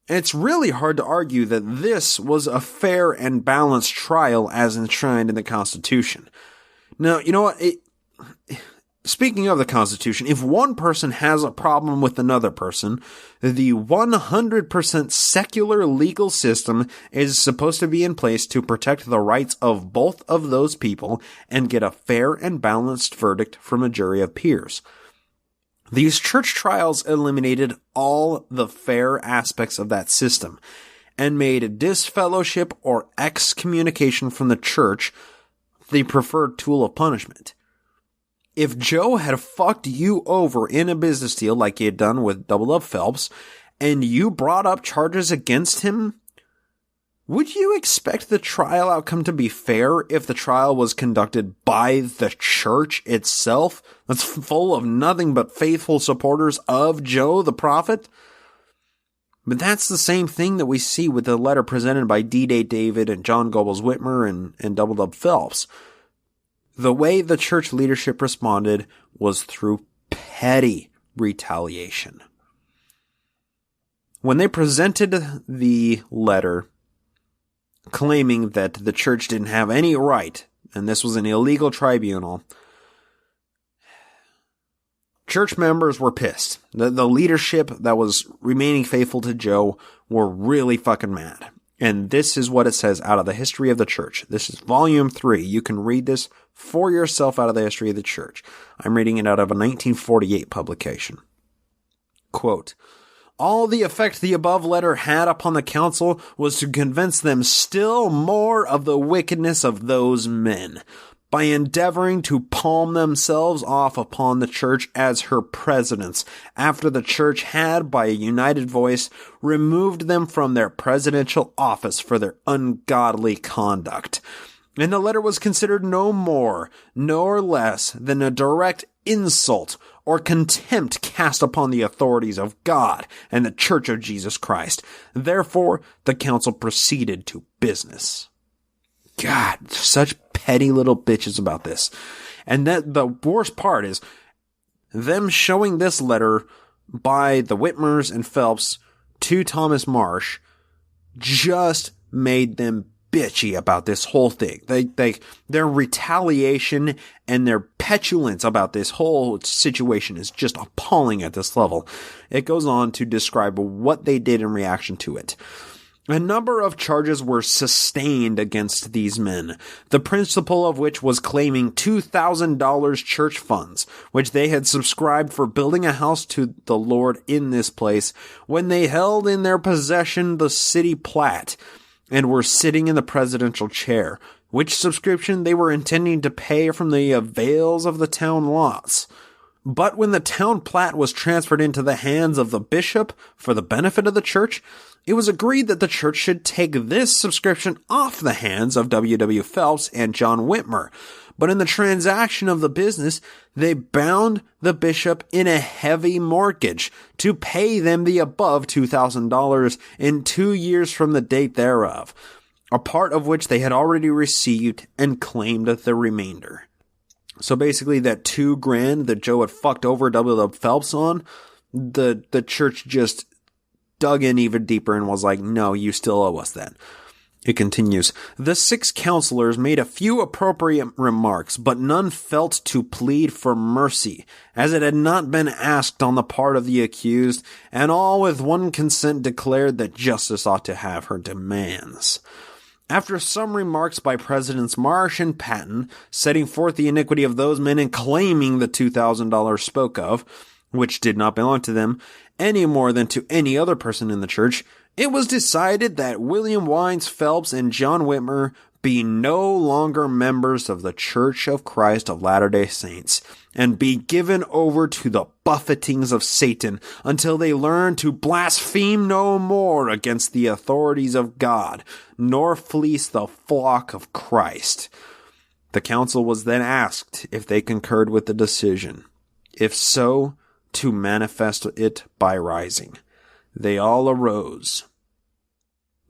It's really hard to argue that this was a fair and balanced trial as enshrined in the Constitution. Now, you know what? Speaking of the Constitution, if one person has a problem with another person, the 100% secular legal system is supposed to be in place to protect the rights of both of those people and get a fair and balanced verdict from a jury of peers. These church trials eliminated all the fair aspects of that system and made disfellowship or excommunication from the church the preferred tool of punishment. If Jo had fucked you over in a business deal like he had done with Double Up Phelps, and you brought up charges against him, would you expect the trial outcome to be fair if the trial was conducted by the church itself, that's full of nothing but faithful supporters of Jo the prophet? But that's the same thing that we see with the letter presented by D-Day David and John Goebbels Whitmer and Double Up Phelps. The way the church leadership responded was through petty retaliation. When they presented the letter claiming that the church didn't have any right, and this was an illegal tribunal, church members were pissed. The leadership that was remaining faithful to Jo were really fucking mad. And this is what it says out of the history of the church. This is volume 3. You can read this for yourself out of the history of the church. I'm reading it out of a 1948 publication. Quote, "All the effect the above letter had upon the council was to convince them still more of the wickedness of those men, by endeavoring to palm themselves off upon the church as her presidents, after the church had, by a united voice, removed them from their presidential office for their ungodly conduct. And the letter was considered no more nor less than a direct insult or contempt cast upon the authorities of God and the Church of Jesus Christ. Therefore, the council proceeded to business." God, such petty little bitches about this. And that the worst part is them showing this letter by the Whitmers and Phelps to Thomas Marsh just made them bitchy about this whole thing. Their retaliation and their petulance about this whole situation is just appalling at this level. It goes on to describe what they did in reaction to it. A number of charges were sustained against these men, the principal of which was claiming $2,000 church funds, which they had subscribed for building a house to the Lord in this place, when they held in their possession the city plat, and were sitting in the presidential chair, which subscription they were intending to pay from the avails of the town lots. But when the town plat was transferred into the hands of the bishop for the benefit of the church, it was agreed that the church should take this subscription off the hands of W. Phelps and John Whitmer. But in the transaction of the business, they bound the bishop in a heavy mortgage to pay them the above $2,000 in 2 years from the date thereof, a part of which they had already received and claimed the remainder. So basically that $2,000 that Joe had fucked over W. Phelps on, the church just dug in even deeper and was like, no, you still owe us that. It continues, the 6 counselors made a few appropriate remarks, but none felt to plead for mercy, as it had not been asked on the part of the accused, and all with one consent declared that justice ought to have her demands. After some remarks by Presidents Marsh and Patton, setting forth the iniquity of those men and claiming the $2,000 spoke of, which did not belong to them, any more than to any other person in the church, it was decided that William Wines Phelps and John Whitmer be no longer members of the Church of Christ of Latter-day Saints, and be given over to the buffetings of Satan until they learn to blaspheme no more against the authorities of God, nor fleece the flock of Christ. The council was then asked if they concurred with the decision. If so, to manifest it by rising. They all arose.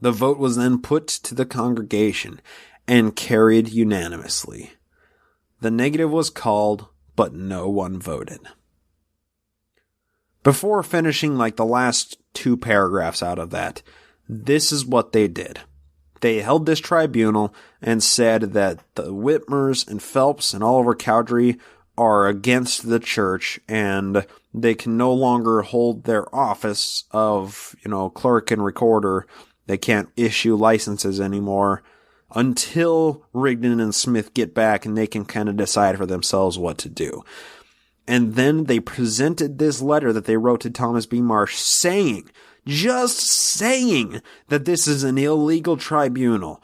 The vote was then put to the congregation and carried unanimously. The negative was called, but no one voted. Before finishing like the last 2 paragraphs out of that, this is what they did. They held this tribunal and said that the Whitmers and Phelps and Oliver Cowdery are against the church and they can no longer hold their office of, clerk and recorder. They can't issue licenses anymore until Rigdon and Smith get back and they can kind of decide for themselves what to do. And then they presented this letter that they wrote to Thomas B. Marsh just saying that this is an illegal tribunal.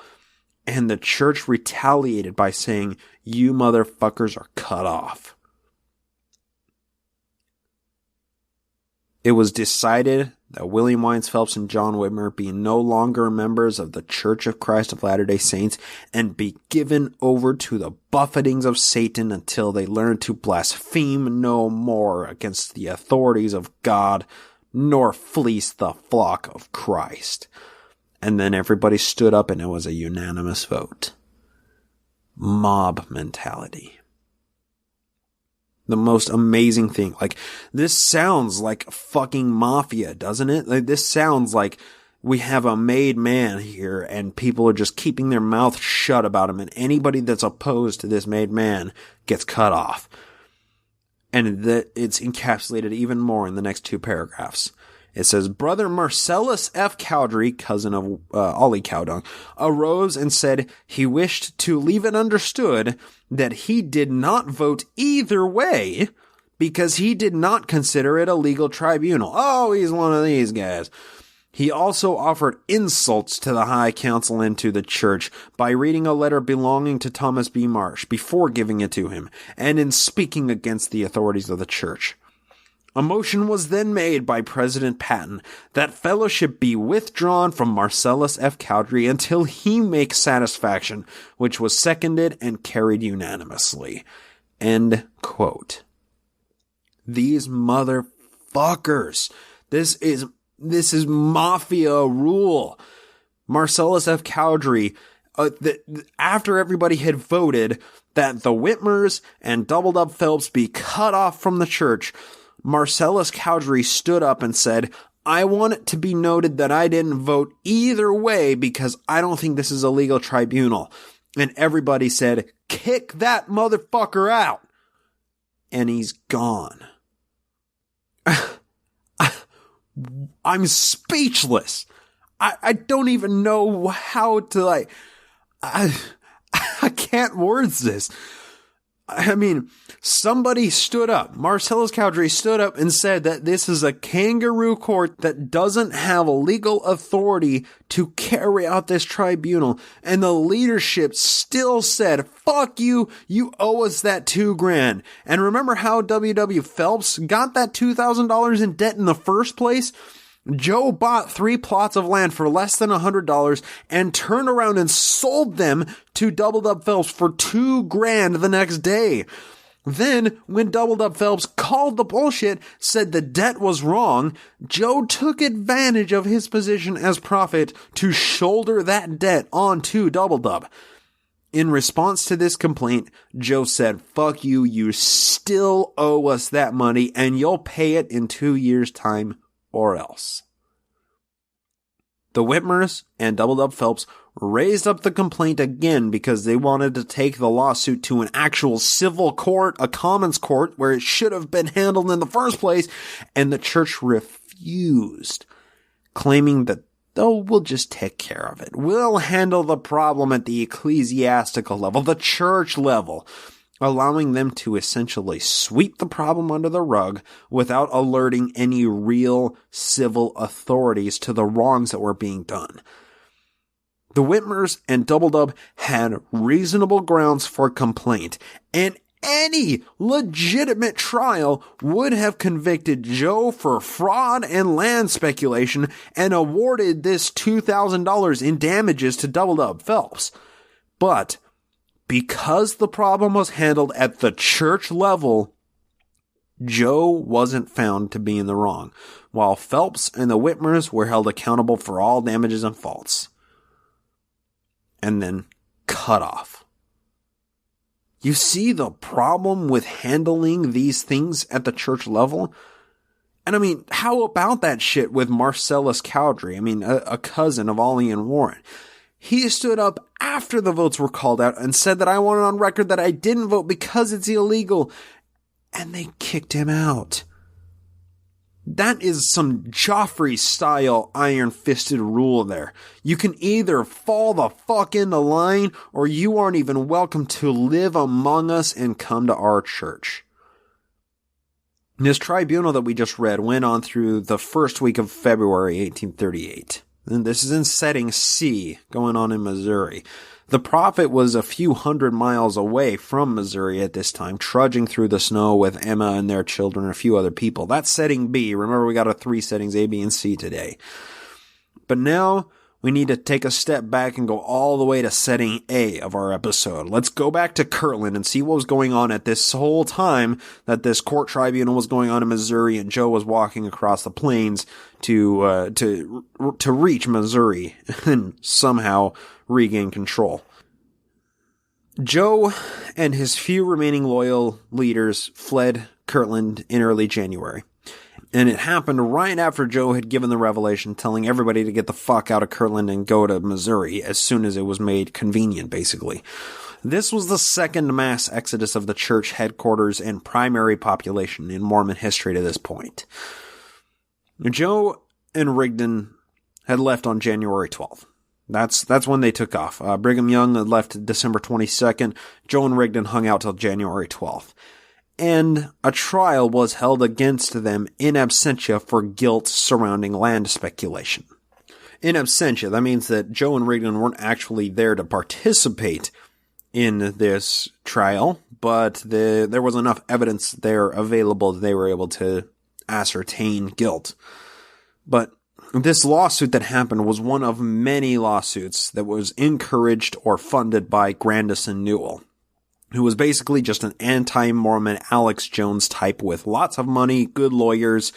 And the church retaliated by saying, you motherfuckers are cut off. It was decided that William Wines Phelps and John Whitmer be no longer members of the Church of Christ of Latter-day Saints and be given over to the buffetings of Satan until they learn to blaspheme no more against the authorities of God, nor fleece the flock of Christ. And then everybody stood up and it was a unanimous vote. Mob mentality. The most amazing thing. This sounds like fucking mafia, doesn't it? This sounds like we have a made man here and people are just keeping their mouth shut about him, and anybody that's opposed to this made man gets cut off. And it's encapsulated even more in the next 2 paragraphs. It says, Brother Marcellus F. Cowdery, cousin of Ollie Cowdung, arose and said he wished to leave it understood that he did not vote either way because he did not consider it a legal tribunal. Oh, he's one of these guys. He also offered insults to the High Council and to the church by reading a letter belonging to Thomas B. Marsh before giving it to him, and in speaking against the authorities of the church. A motion was then made by President Patton that fellowship be withdrawn from Marcellus F. Cowdery until he make satisfaction, which was seconded and carried unanimously. End quote. These motherfuckers. This is mafia rule. Marcellus F. Cowdery, after everybody had voted that the Whitmers and Doubled Up Phelps be cut off from the church, Marcellus Cowdery stood up and said, I want it to be noted that I didn't vote either way because I don't think this is a legal tribunal. And everybody said, kick that motherfucker out. And he's gone. I'm speechless. I don't even know how to I can't words this. I mean, somebody stood up. Marcellus Cowdery stood up and said that this is a kangaroo court that doesn't have legal authority to carry out this tribunal. And the leadership still said, fuck you, you owe us that $2,000. And remember how W.W. Phelps got that $2,000 in debt in the first place? Jo bought 3 plots of land for less than $100 and turned around and sold them to Doubled Up Phelps for $2,000 the next day. Then, when Doubled Up Phelps called the bullshit, said the debt was wrong, Jo took advantage of his position as prophet to shoulder that debt onto Doubled Up. In response to this complaint, Jo said, fuck you, you still owe us that money and you'll pay it in 2 years' time. Or else. The Whitmers and Doubled Up Phelps raised up the complaint again because they wanted to take the lawsuit to an actual civil court, a commons court, where it should have been handled in the first place, and the church refused, claiming that, oh, we'll just take care of it. We'll handle the problem at the ecclesiastical level, the church level, allowing them to essentially sweep the problem under the rug without alerting any real civil authorities to the wrongs that were being done. The Whitmers and Doubled Up had reasonable grounds for complaint, and any legitimate trial would have convicted Jo for fraud and land speculation and awarded this $2,000 in damages to Doubled Up Phelps. But because the problem was handled at the church level, Jo wasn't found to be in the wrong, while Phelps and the Whitmers were held accountable for all damages and faults. And then cut off. You see the problem with handling these things at the church level? And I mean, how about that shit with Marcellus Cowdery? I mean, a cousin of Ollie and Warren. He stood up after the votes were called out and said that I wanted on record that I didn't vote because it's illegal. And they kicked him out. That is some Joffrey-style iron-fisted rule there. You can either fall the fuck into line, or you aren't even welcome to live among us and come to our church. This tribunal that we just read went on through the first week of February 1838. And this is in setting C, going on in Missouri. The prophet was a few hundred miles away from Missouri at this time, trudging through the snow with Emma and their children and a few other people. That's setting B. Remember, we got our 3 settings, A, B, and C today. But now, we need to take a step back and go all the way to setting A of our episode. Let's go back to Kirtland and see what was going on at this whole time that this court tribunal was going on in Missouri and Jo was walking across the plains to reach Missouri and somehow regain control. Jo and his few remaining loyal leaders fled Kirtland in early January. And it happened right after Jo had given the revelation telling everybody to get the fuck out of Kirtland and go to Missouri as soon as it was made convenient, basically. This was the second mass exodus of the church headquarters and primary population in Mormon history to this point. Jo and Rigdon had left on January 12th. That's when they took off. Brigham Young had left December 22nd. Jo and Rigdon hung out till January 12th. And a trial was held against them in absentia for guilt surrounding land speculation. In absentia, that means that Jo and Rigdon weren't actually there to participate in this trial, but there was enough evidence there available that they were able to ascertain guilt. But this lawsuit that happened was one of many lawsuits that was encouraged or funded by Grandison Newell, who was basically just an anti-Mormon Alex Jones type with lots of money, good lawyers,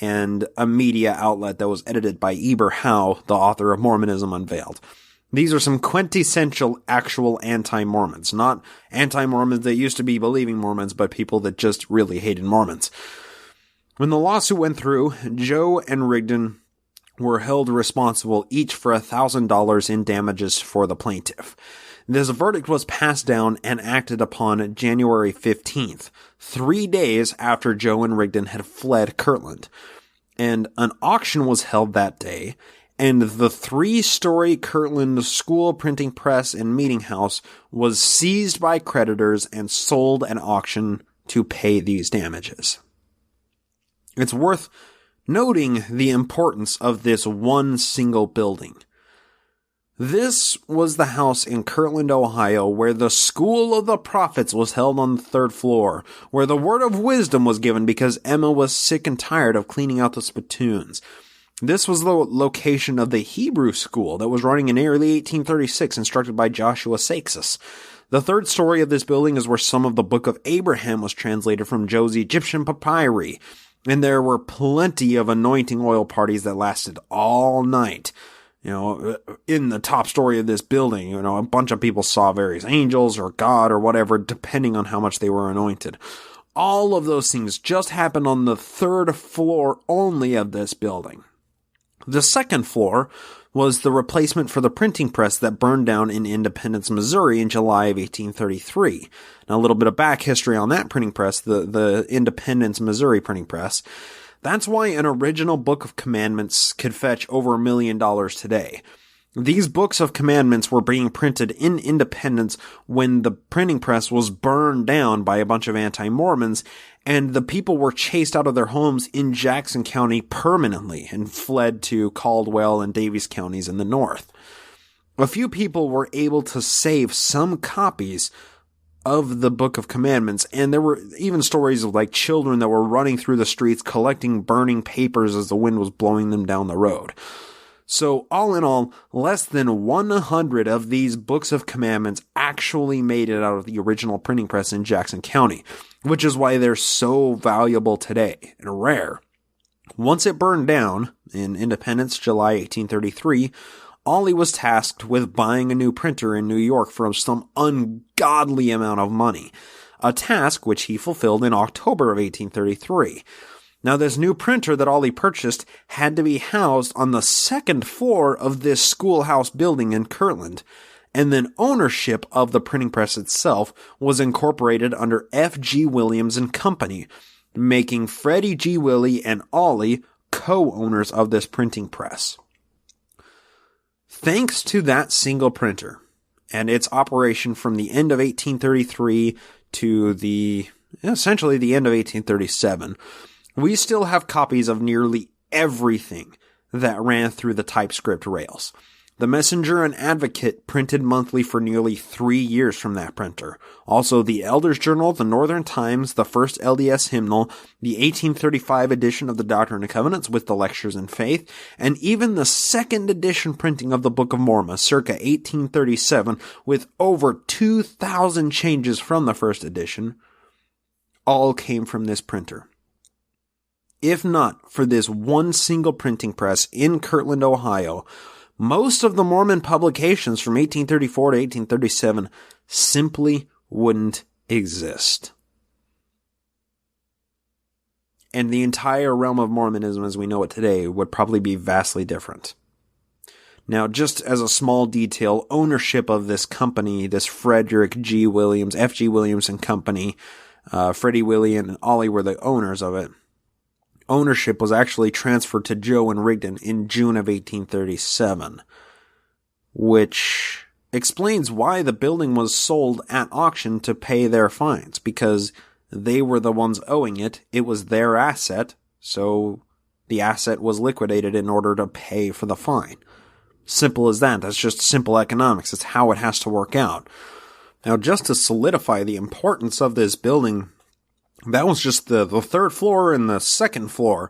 and a media outlet that was edited by Eber Howe, the author of Mormonism Unveiled. These are some quintessential actual anti-Mormons, not anti-Mormons that used to be believing Mormons, but people that just really hated Mormons. When the lawsuit went through, Jo and Rigdon were held responsible each for $1,000 in damages for the plaintiff. This verdict was passed down and acted upon January 15th, 3 days after Jo and Rigdon had fled Kirtland. And an auction was held that day, and the 3-story Kirtland school printing press and meeting house was seized by creditors and sold at auction to pay these damages. It's worth noting the importance of this one single building. This was the house in Kirtland, Ohio, where the School of the Prophets was held on the 3rd floor, where the word of wisdom was given because Emma was sick and tired of cleaning out the spittoons. This was the location of the Hebrew school that was running in early 1836, instructed by Joshua Saxus. The 3rd story of this building is where some of the Book of Abraham was translated from Joe's Egyptian papyri, and there were plenty of anointing oil parties that lasted all night. In the top story of this building, a bunch of people saw various angels or God or whatever, depending on how much they were anointed. All of those things just happened on the 3rd floor only of this building. The 2nd floor was the replacement for the printing press that burned down in Independence, Missouri in July of 1833. Now, a little bit of back history on that printing press, the Independence, Missouri printing press. That's why an original Book of Commandments could fetch over $1 million today. These books of commandments were being printed in Independence when the printing press was burned down by a bunch of anti-Mormons, and the people were chased out of their homes in Jackson County permanently and fled to Caldwell and Daviess counties in the north. A few people were able to save some copies of the Book of Commandments, and there were even stories of children that were running through the streets collecting burning papers as the wind was blowing them down the road. So all in all, less than 100 of these Books of Commandments actually made it out of the original printing press in Jackson County, which is why they're so valuable today and rare. Once it burned down in Independence, July 1833, Ollie was tasked with buying a new printer in New York for some ungodly amount of money, a task which he fulfilled in October of 1833. Now, this new printer that Ollie purchased had to be housed on the 2nd floor of this schoolhouse building in Kirtland, and then ownership of the printing press itself was incorporated under F.G. Williams and Company, making Freddie G. Willie and Ollie co-owners of this printing press. Thanks to that single printer and its operation from the end of 1833 to essentially the end of 1837, we still have copies of nearly everything that ran through the typescript rails. The Messenger and Advocate printed monthly for nearly 3 years from that printer. Also, the Elders' Journal, the Northern Times, the first LDS hymnal, the 1835 edition of the Doctrine and Covenants with the Lectures in Faith, and even the 2nd edition printing of the Book of Mormon, circa 1837, with over 2,000 changes from the first edition, all came from this printer. If not for this one single printing press in Kirtland, Ohio, most of the Mormon publications from 1834 to 1837 simply wouldn't exist. And the entire realm of Mormonism as we know it today would probably be vastly different. Now, just as a small detail, ownership of this company, this Frederick G. Williams, F.G. Williams and Company, Freddie Willie and Ollie were the owners of it. Ownership was actually transferred to Jo and Rigdon in June of 1837, which explains why the building was sold at auction to pay their fines, because they were the ones owing it. It was their asset, so the asset was liquidated in order to pay for the fine. Simple as that. That's just simple economics. It's how it has to work out. Now, just to solidify the importance of this building, that was just the 3rd floor and the 2nd floor.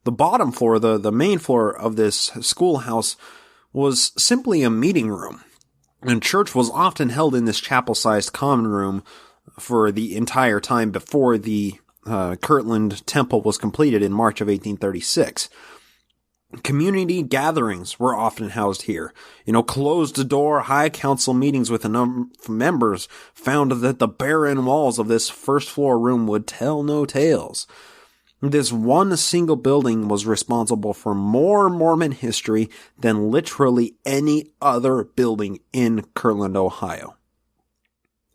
The bottom floor, the main floor of this schoolhouse, was simply a meeting room. And church was often held in this chapel-sized common room for the entire time before the Kirtland Temple was completed in March of 1836. Community gatherings were often housed here. Closed-door high council meetings with a number of members found that the barren walls of this 1st floor room would tell no tales. This one single building was responsible for more Mormon history than literally any other building in Kirtland, Ohio.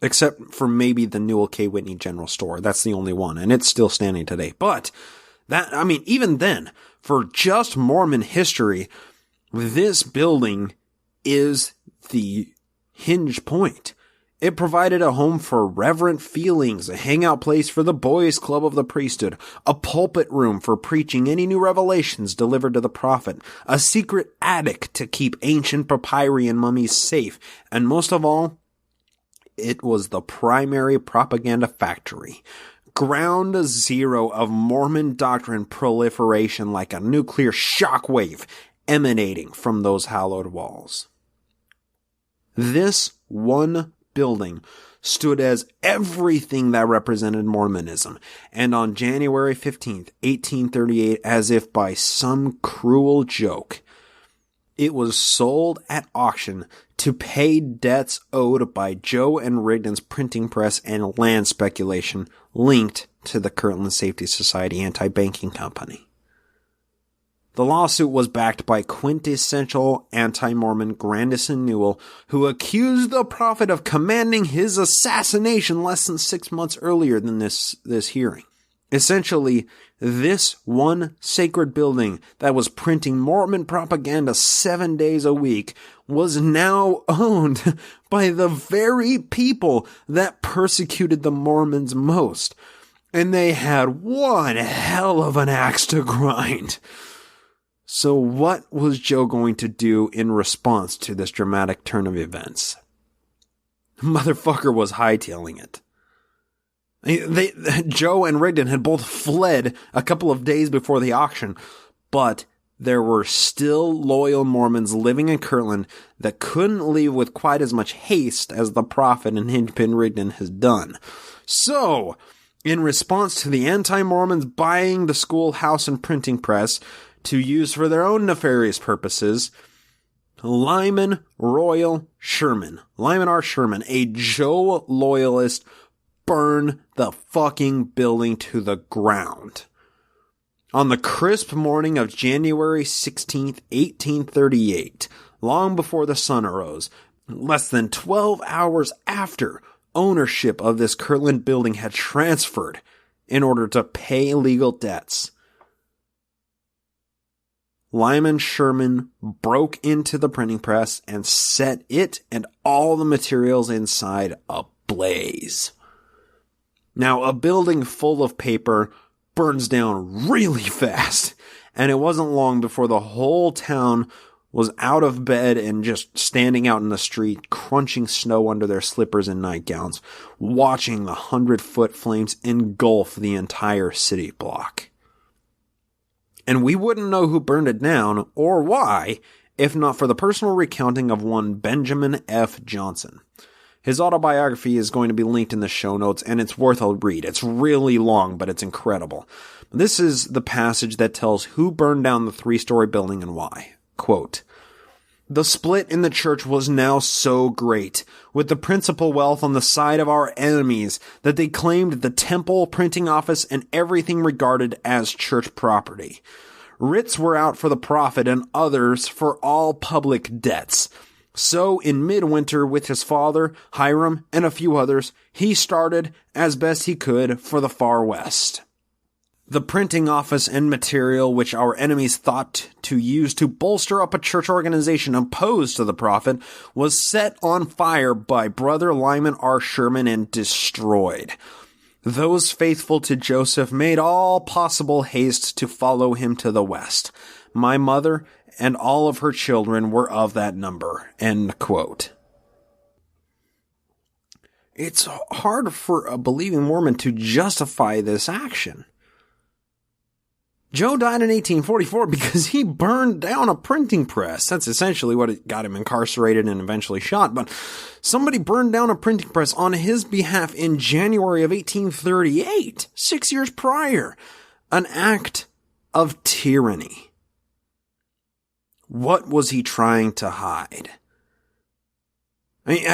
Except for maybe the Newell K. Whitney General Store. That's the only one, and it's still standing today. But even then, for just Mormon history, This building is the hinge point. It provided a home for reverent feelings, a hangout place for the boys' club of the priesthood, a pulpit room for preaching any new revelations delivered to the prophet, a secret attic to keep ancient papyri and mummies safe, and most of all, it was the primary propaganda factory. Ground zero of Mormon doctrine proliferation like a nuclear shockwave emanating from those hallowed walls. This one building stood as everything that represented Mormonism, and on January 15th, 1838, as if by some cruel joke, it was sold at auction to pay debts owed by Jo and Rigdon's printing press and land speculation linked to the Kirtland Safety Society anti-banking company. The lawsuit was backed by quintessential anti-Mormon Grandison Newell, who accused the prophet of commanding his assassination less than 6 months earlier than this hearing. Essentially, this one sacred building that was printing Mormon propaganda 7 days a week was now owned by the very people that persecuted the Mormons most. And they had one hell of an axe to grind. So what was Jo going to do in response to this dramatic turn of events? Motherfucker was hightailing it. Jo and Rigdon had both fled a couple of days before the auction, but there were still loyal Mormons living in Kirtland that couldn't leave with quite as much haste as the prophet and Hingepin Rigdon has done. So, in response to the anti-Mormons buying the schoolhouse and printing press to use for their own nefarious purposes, Lyman R. Sherman, a Jo loyalist, burned the fucking building to the ground. On the crisp morning of January 16th, 1838, long before the sun arose, less than 12 hours after ownership of this Kirtland building had transferred in order to pay legal debts, Lyman Sherman broke into the printing press and set it and all the materials inside ablaze. Now, a building full of paper burns down really fast, and it wasn't long before the whole town was out of bed and just standing out in the street, crunching snow under their slippers and nightgowns, watching the 100-foot flames engulf the entire city block. And we wouldn't know who burned it down, or why, if not for the personal recounting of one Benjamin F. Johnson. His autobiography is going to be linked in the show notes, and it's worth a read. It's really long, but it's incredible. This is the passage that tells who burned down the 3-story building and why. Quote, "The split in the church was now so great, with the principal wealth on the side of our enemies, that they claimed the temple, printing office, and everything regarded as church property. Writs were out for the prophet and others for all public debts. So, in midwinter, with his father, Hiram, and a few others, he started, as best he could, for the far west. The printing office and material which our enemies thought to use to bolster up a church organization opposed to the prophet was set on fire by Brother Lyman R. Sherman and destroyed. Those faithful to Joseph made all possible haste to follow him to the west. My mother and all of her children were of that number." End quote. It's hard for a believing Mormon to justify this action. Jo died in 1844 because he burned down a printing press. That's essentially what got him incarcerated and eventually shot. But somebody burned down a printing press on his behalf in January of 1838, 6 years prior. An act of tyranny. What was he trying to hide? I mean,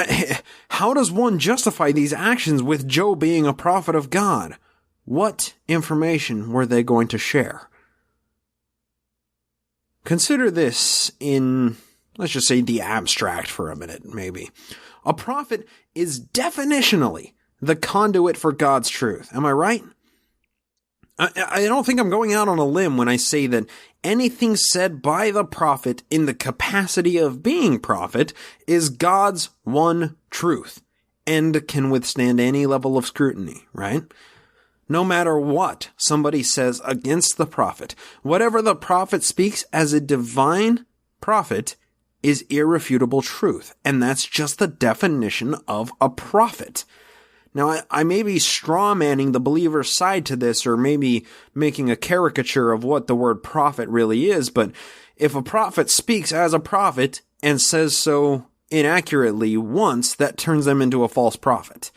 how does one justify these actions with Jo being a prophet of God? What information were they going to share? Consider this in, let's just say, the abstract for a minute, maybe. A prophet is definitionally the conduit for God's truth. Am I right? I don't think I'm going out on a limb when I say that anything said by the prophet in the capacity of being prophet is God's one truth and can withstand any level of scrutiny, right? No matter what somebody says against the prophet, whatever the prophet speaks as a divine prophet is irrefutable truth, and that's just the definition of a prophet. Now, I may be straw-manning the believer's side to this, or maybe making a caricature of what the word prophet really is, but if a prophet speaks as a prophet and says so inaccurately once, that turns them into a false prophet.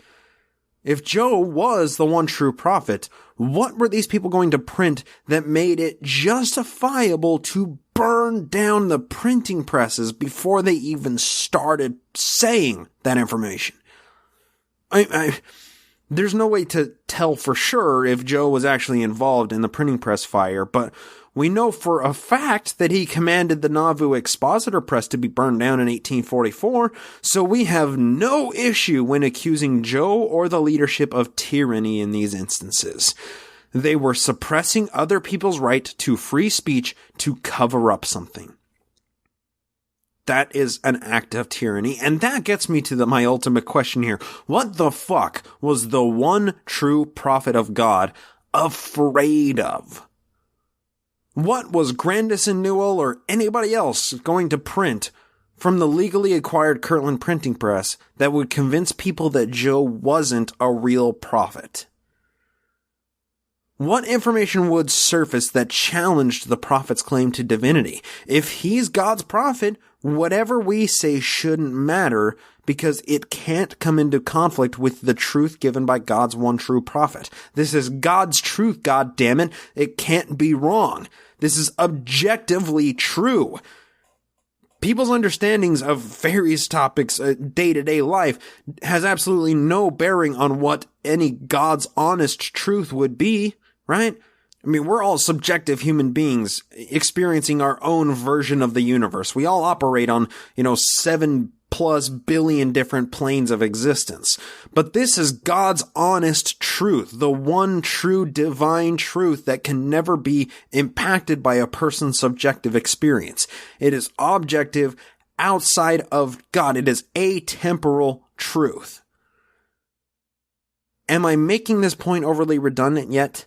If Jo was the one true prophet, what were these people going to print that made it justifiable to burn down the printing presses before they even started saying that information? There's no way to tell for sure if Jo was actually involved in the printing press fire, but we know for a fact that he commanded the Nauvoo Expositor Press to be burned down in 1844, so we have no issue when accusing Jo or the leadership of tyranny in these instances. They were suppressing other people's right to free speech to cover up something. That is an act of tyranny, and that gets me to my ultimate question here. What the fuck was the one true prophet of God afraid of? What was Grandison Newell or anybody else going to print from the legally acquired Kirtland printing press that would convince people that Jo wasn't a real prophet? What information would surface that challenged the prophet's claim to divinity? If he's God's prophet, whatever we say shouldn't matter because it can't come into conflict with the truth given by God's one true prophet. This is God's truth, goddammit. It can't be wrong. This is objectively true. People's understandings of various topics, day-to-day life, has absolutely no bearing on what any God's honest truth would be, right? I mean, we're all subjective human beings experiencing our own version of the universe. We all operate on, 7+ billion different planes of existence. But this is God's honest truth, the one true divine truth that can never be impacted by a person's subjective experience. It is objective, outside of God. It is atemporal truth. Am I making this point overly redundant yet?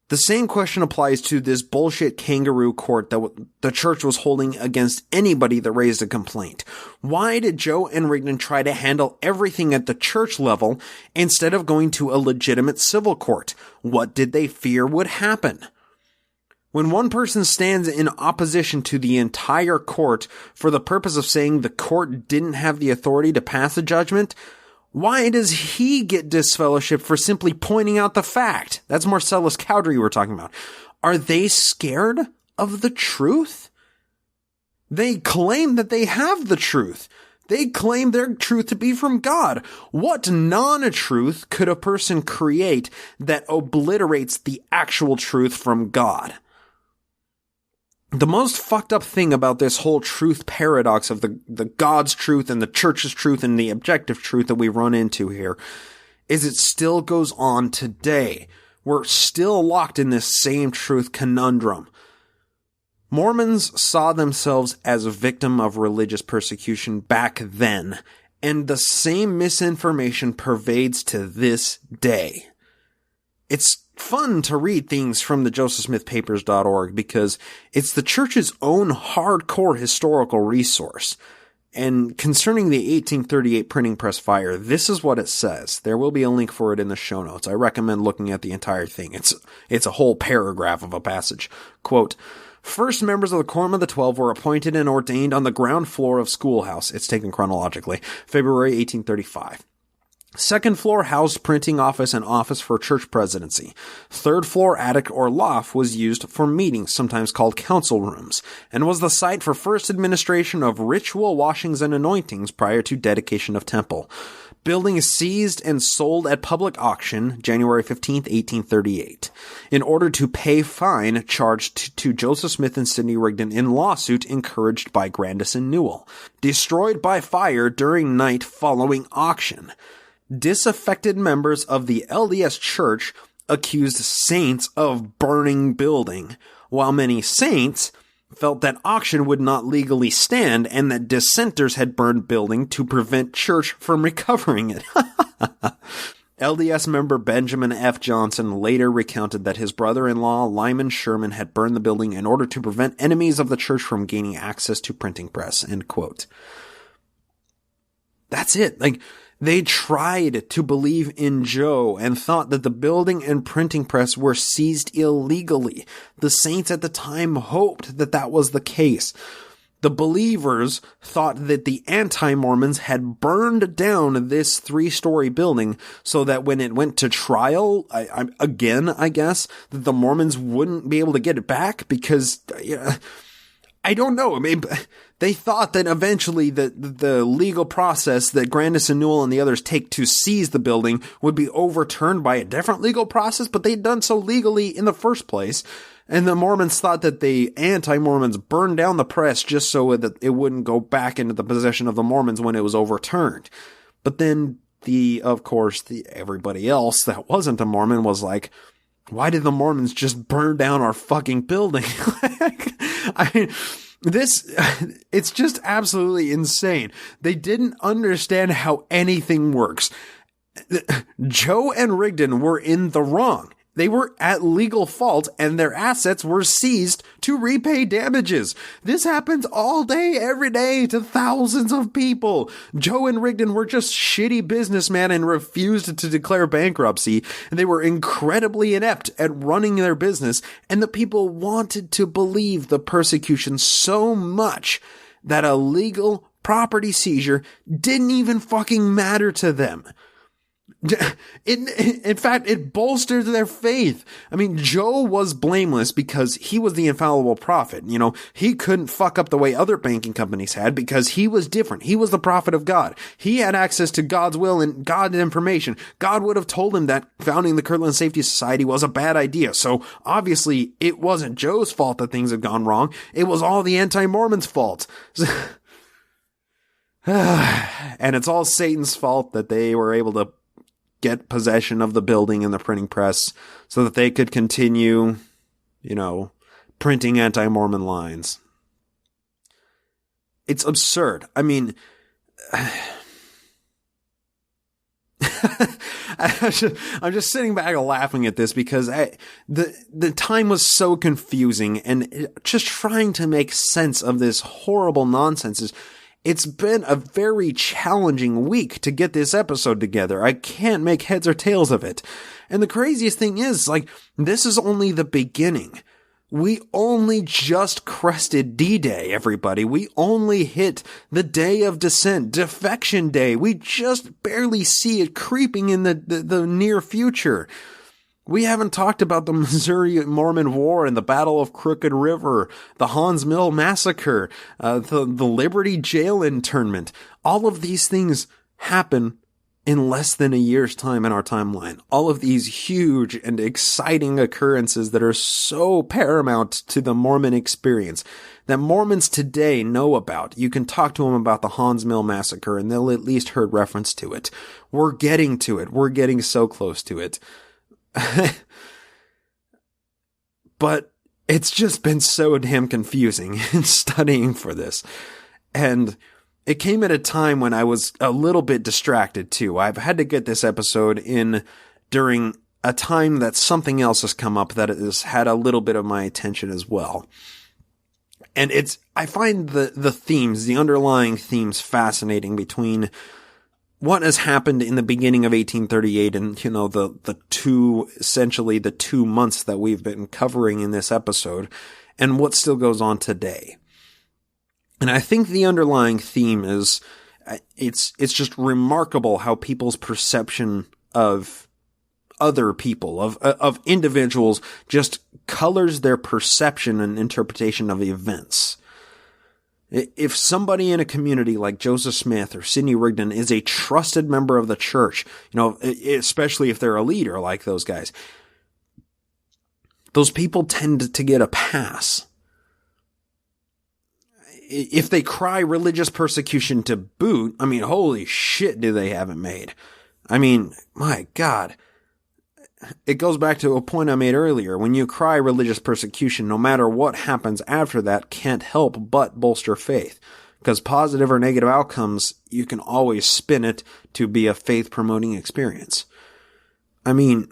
The same question applies to this bullshit kangaroo court that the church was holding against anybody that raised a complaint. Why did Jo and Rigdon try to handle everything at the church level instead of going to a legitimate civil court? What did they fear would happen? When one person stands in opposition to the entire court for the purpose of saying the court didn't have the authority to pass a judgment, why does he get disfellowship for simply pointing out the fact? That's Marcellus Cowdery we're talking about. Are they scared of the truth? They claim that they have the truth. They claim their truth to be from God. What non-truth could a person create that obliterates the actual truth from God? The most fucked up thing about this whole truth paradox of the God's truth and the church's truth and the objective truth that we run into here is it still goes on today. We're still locked in this same truth conundrum. Mormons saw themselves as a victim of religious persecution back then, and the same misinformation pervades to this day. It's fun to read things from the josephsmithpapers.org because it's the church's own hardcore historical resource. And concerning the 1838 printing press fire, this is what it says. There will be a link for it in the show notes. I recommend looking at the entire thing. It's a whole paragraph of a passage. Quote, "First members of the Quorum of the 12 were appointed and ordained on the ground floor of Schoolhouse." It's taken chronologically. February 1835. Second floor housed printing office and office for church presidency. Third floor attic or loft was used for meetings, sometimes called council rooms, and was the site for first administration of ritual washings and anointings prior to dedication of temple. Building seized and sold at public auction, January 15th, 1838, in order to pay fine charged to Joseph Smith and Sidney Rigdon in lawsuit encouraged by Grandison Newell. Destroyed by fire during night following auction. Disaffected members of the LDS Church accused saints of burning building, while many saints felt that auction would not legally stand and that dissenters had burned building to prevent church from recovering it. LDS member Benjamin F. Johnson later recounted that his brother-in-law Lyman Sherman had burned the building in order to prevent enemies of the church from gaining access to printing press, end quote. That's it. They tried to believe in Jo and thought that the building and printing press were seized illegally. The saints at the time hoped that that was the case. The believers thought that the anti-Mormons had burned down this 3-story building so that when it went to trial, I guess, that the Mormons wouldn't be able to get it back because, I don't know. I mean, they thought that eventually the legal process that Grandis and Newell and the others take to seize the building would be overturned by a different legal process, but they'd done so legally in the first place. And the Mormons thought that the anti-Mormons burned down the press just so that it wouldn't go back into the possession of the Mormons when it was overturned. But then everybody else that wasn't a Mormon was like, why did the Mormons just burn down our fucking building? It's just absolutely insane. They didn't understand how anything works. Jo and Rigdon were in the wrong. They were at legal fault and their assets were seized to repay damages. This happens all day, every day to thousands of people. Jo and Rigdon were just shitty businessmen and refused to declare bankruptcy. They were incredibly inept at running their business, and the people wanted to believe the persecution so much that a legal property seizure didn't even fucking matter to them. In fact, it bolstered their faith. I mean, Jo was blameless because he was the infallible prophet. He couldn't fuck up the way other banking companies had because he was different. He was the prophet of God. He had access to God's will and God's information. God would have told him that founding the Kirtland Safety Society was a bad idea. So obviously it wasn't Jo's fault that things had gone wrong. It was all the anti-Mormons' fault. And it's all Satan's fault that they were able to get possession of the building and the printing press so that they could continue, printing anti-Mormon lines. It's absurd. I mean, I'm just sitting back and laughing at this because the time was so confusing and just trying to make sense of this horrible nonsense it's been a very challenging week to get this episode together. I can't make heads or tails of it. And the craziest thing is, this is only the beginning. We only just crested D-Day, everybody. We only hit the day of dissent, defection day. We just barely see it creeping in the near future. We haven't talked about the Missouri Mormon War and the Battle of Crooked River, the Hans Mill Massacre, the Liberty Jail internment. All of these things happen in less than a year's time in our timeline. All of these huge and exciting occurrences that are so paramount to the Mormon experience that Mormons today know about. You can talk to them about the Hans Mill Massacre and they'll at least heard reference to it. We're getting to it. We're getting so close to it. But it's just been so damn confusing in studying for this. And it came at a time when I was a little bit distracted too. I've had to get this episode in during a time that something else has come up that has had a little bit of my attention as well. And I find the themes, the underlying themes fascinating between what has happened in the beginning of 1838 and, the 2 months that we've been covering in this episode and what still goes on today. And I think the underlying theme is, it's just remarkable how people's perception of other people, of individuals, just colors their perception and interpretation of events. If somebody in a community like Joseph Smith or Sidney Rigdon is a trusted member of the church, especially if they're a leader like those guys, those people tend to get a pass. If they cry religious persecution to boot, holy shit do they have it made. My God. it goes back to a point I made earlier. When you cry religious persecution, no matter what happens after that can't help but bolster faith. Because positive or negative outcomes, you can always spin it to be a faith-promoting experience. I mean,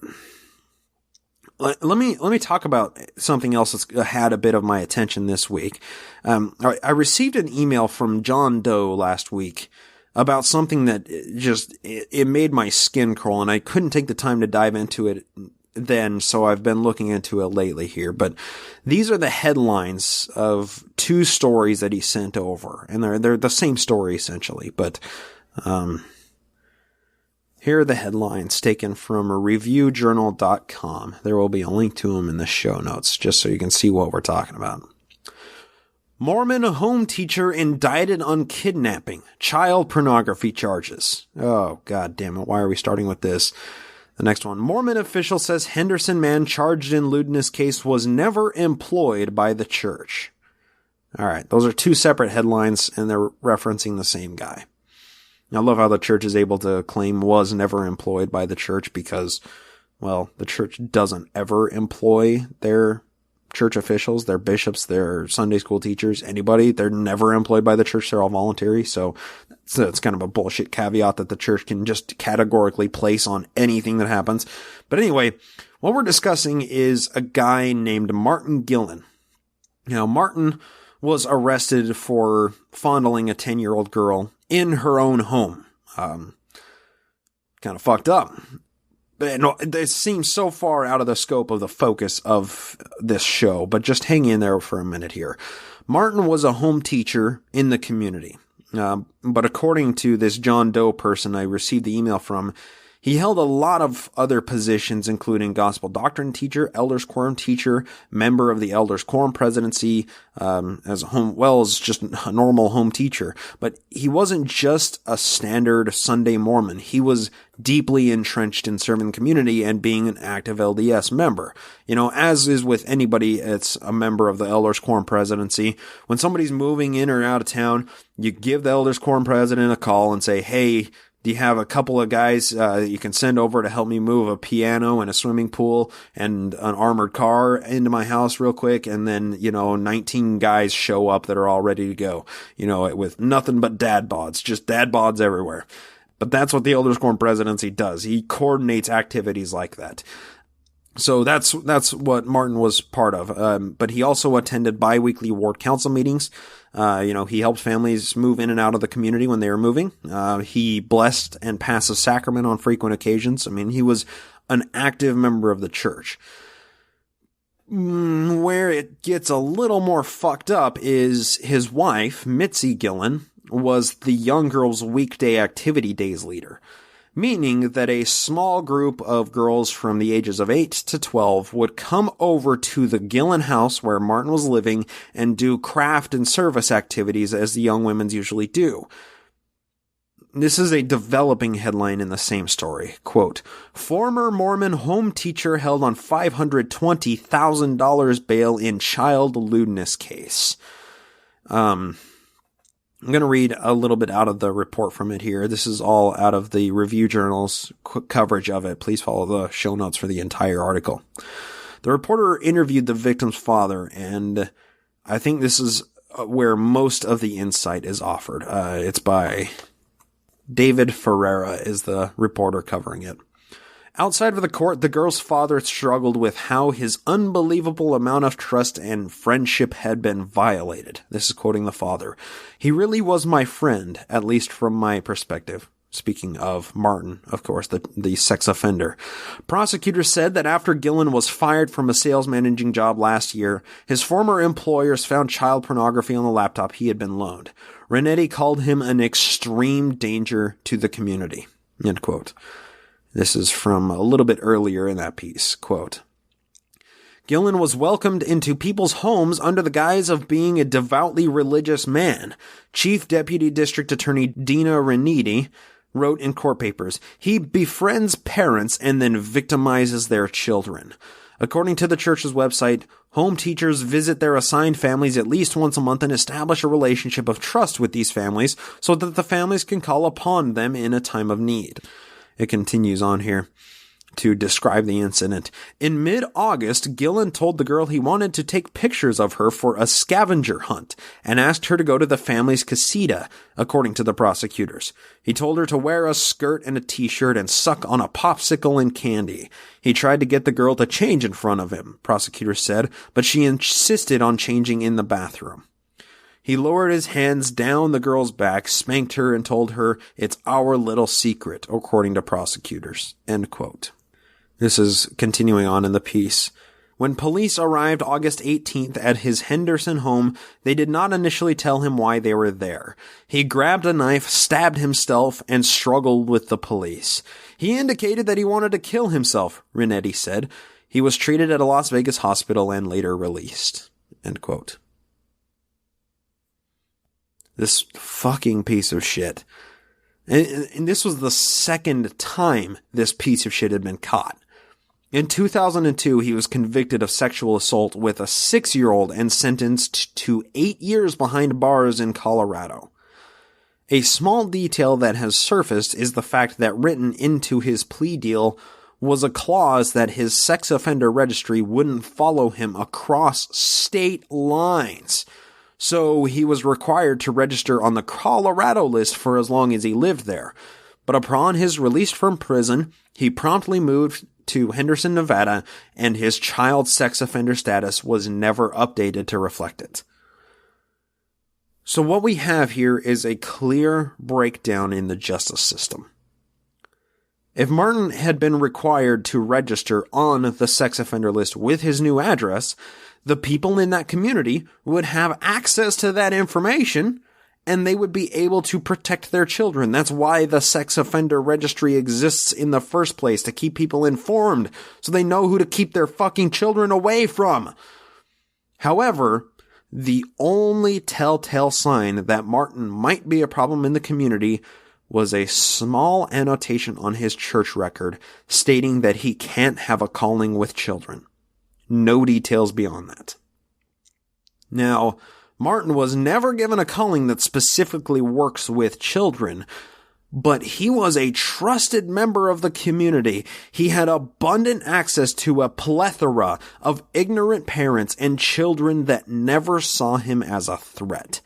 let me talk about something else that's had a bit of my attention this week. I received an email from John Doe last week about something that it made my skin crawl, and I couldn't take the time to dive into it then, so I've been looking into it lately here. But these are the headlines of two stories that he sent over, and they're the same story essentially. But here are the headlines taken from reviewjournal.com. There will be a link to them in the show notes, just so you can see what we're talking about. Mormon home teacher indicted on kidnapping, child pornography charges. Oh, God damn it. Why are we starting with this? The next one. Mormon official says Henderson man charged in lewdness case was never employed by the church. All right. Those are two separate headlines, and they're referencing the same guy. I love how the church is able to claim was never employed by the church because, well, the church doesn't ever employ their church officials, their bishops, their Sunday school teachers, anybody. They're never employed by the church. They're all voluntary. So it's kind of a bullshit caveat that the church can just categorically place on anything that happens. But anyway, what we're discussing is a guy named Martin Gillen. Now, Martin was arrested for fondling a 10-year-old girl in her own home. Kind of fucked up. It seems so far out of the scope of the focus of this show, but just hang in there for a minute here. Martin was a home teacher in the community. But according to this John Doe person I received the email from, he held a lot of other positions, including gospel doctrine teacher, elders quorum teacher, member of the elders quorum presidency, as just a normal home teacher. But he wasn't just a standard Sunday Mormon. He was deeply entrenched in serving the community and being an active LDS member. You know, as is with anybody that's a member of the elders quorum presidency, when somebody's moving in or out of town, you give the elders quorum president a call and say, hey, do you have a couple of guys that you can send over to help me move a piano and a swimming pool and an armored car into my house real quick? And then, 19 guys show up that are all ready to go, with nothing but dad bods, just dad bods everywhere. But that's what the Elders Quorum presidency does. He coordinates activities like that. So that's what Martin was part of. But he also attended biweekly ward council meetings. He helped families move in and out of the community when they were moving. He blessed and passed the sacrament on frequent occasions. I mean, he was an active member of the church. Where it gets a little more fucked up is his wife, Mitzi Gillen, was the young girls' weekday activity days leader. Meaning that a small group of girls from the ages of 8 to 12 would come over to the Gillen house where Martin was living and do craft and service activities as the young women usually do. This is a developing headline in the same story. Quote, former Mormon home teacher held on $520,000 bail in child lewdness case. I'm going to read a little bit out of the report from it here. This is all out of the Review Journal's quick coverage of it. Please follow the show notes for the entire article. The reporter interviewed the victim's father, and I think this is where most of the insight is offered. It's by David Ferreira is the reporter covering it. Outside of the court, the girl's father struggled with how his unbelievable amount of trust and friendship had been violated. This is quoting the father. He really was my friend, at least from my perspective. Speaking of Martin, of course, the sex offender. Prosecutors said that after Gillen was fired from a sales managing job last year, his former employers found child pornography on the laptop he had been loaned. Renetti called him an extreme danger to the community. End quote. This is from a little bit earlier in that piece. Quote, Gillen was welcomed into people's homes under the guise of being a devoutly religious man. Chief Deputy District Attorney Dina Renetti wrote in court papers, he befriends parents and then victimizes their children. According to the church's website, home teachers visit their assigned families at least once a month and establish a relationship of trust with these families so that the families can call upon them in a time of need. It continues on here. to describe the incident. In mid-August, Gillen told the girl he wanted to take pictures of her for a scavenger hunt and asked her to go to the family's casita, according to the prosecutors. He told her to wear a skirt and a t-shirt and suck on a popsicle and candy. He tried to get the girl to change in front of him, prosecutors said, but she insisted on changing in the bathroom. He lowered his hands down the girl's back, spanked her, and told her, "It's our little secret," according to prosecutors. End quote. This is continuing on in the piece. When police arrived August 18th at his Henderson home, they did not initially tell him why they were there. He grabbed a knife, stabbed himself, and struggled with the police. He indicated that he wanted to kill himself, Renetti said. He was treated at a Las Vegas hospital and later released. End quote. This fucking piece of shit. And this was the second time this piece of shit had been caught. In 2002, he was convicted of sexual assault with a 6-year-old and sentenced to 8 years behind bars in Colorado. A small detail that has surfaced is the fact that written into his plea deal was a clause that his sex offender registry wouldn't follow him across state lines. So he was required to register on the Colorado list for as long as he lived there. But upon his release from prison, he promptly moved to Henderson, Nevada, and his child sex offender status was never updated to reflect it. So what we have here is a clear breakdown in the justice system. If Martin had been required to register on the sex offender list with his new address, the people in that community would have access to that information, and they would be able to protect their children. That's why the sex offender registry exists in the first place, to keep people informed, so they know who to keep their fucking children away from. However, the only telltale sign that Martin might be a problem in the community was a small annotation on his church record stating that he can't have a calling with children. No details beyond that. Now, Martin was never given a calling that specifically works with children, but he was a trusted member of the community. He had abundant access to a plethora of ignorant parents and children that never saw him as a threat.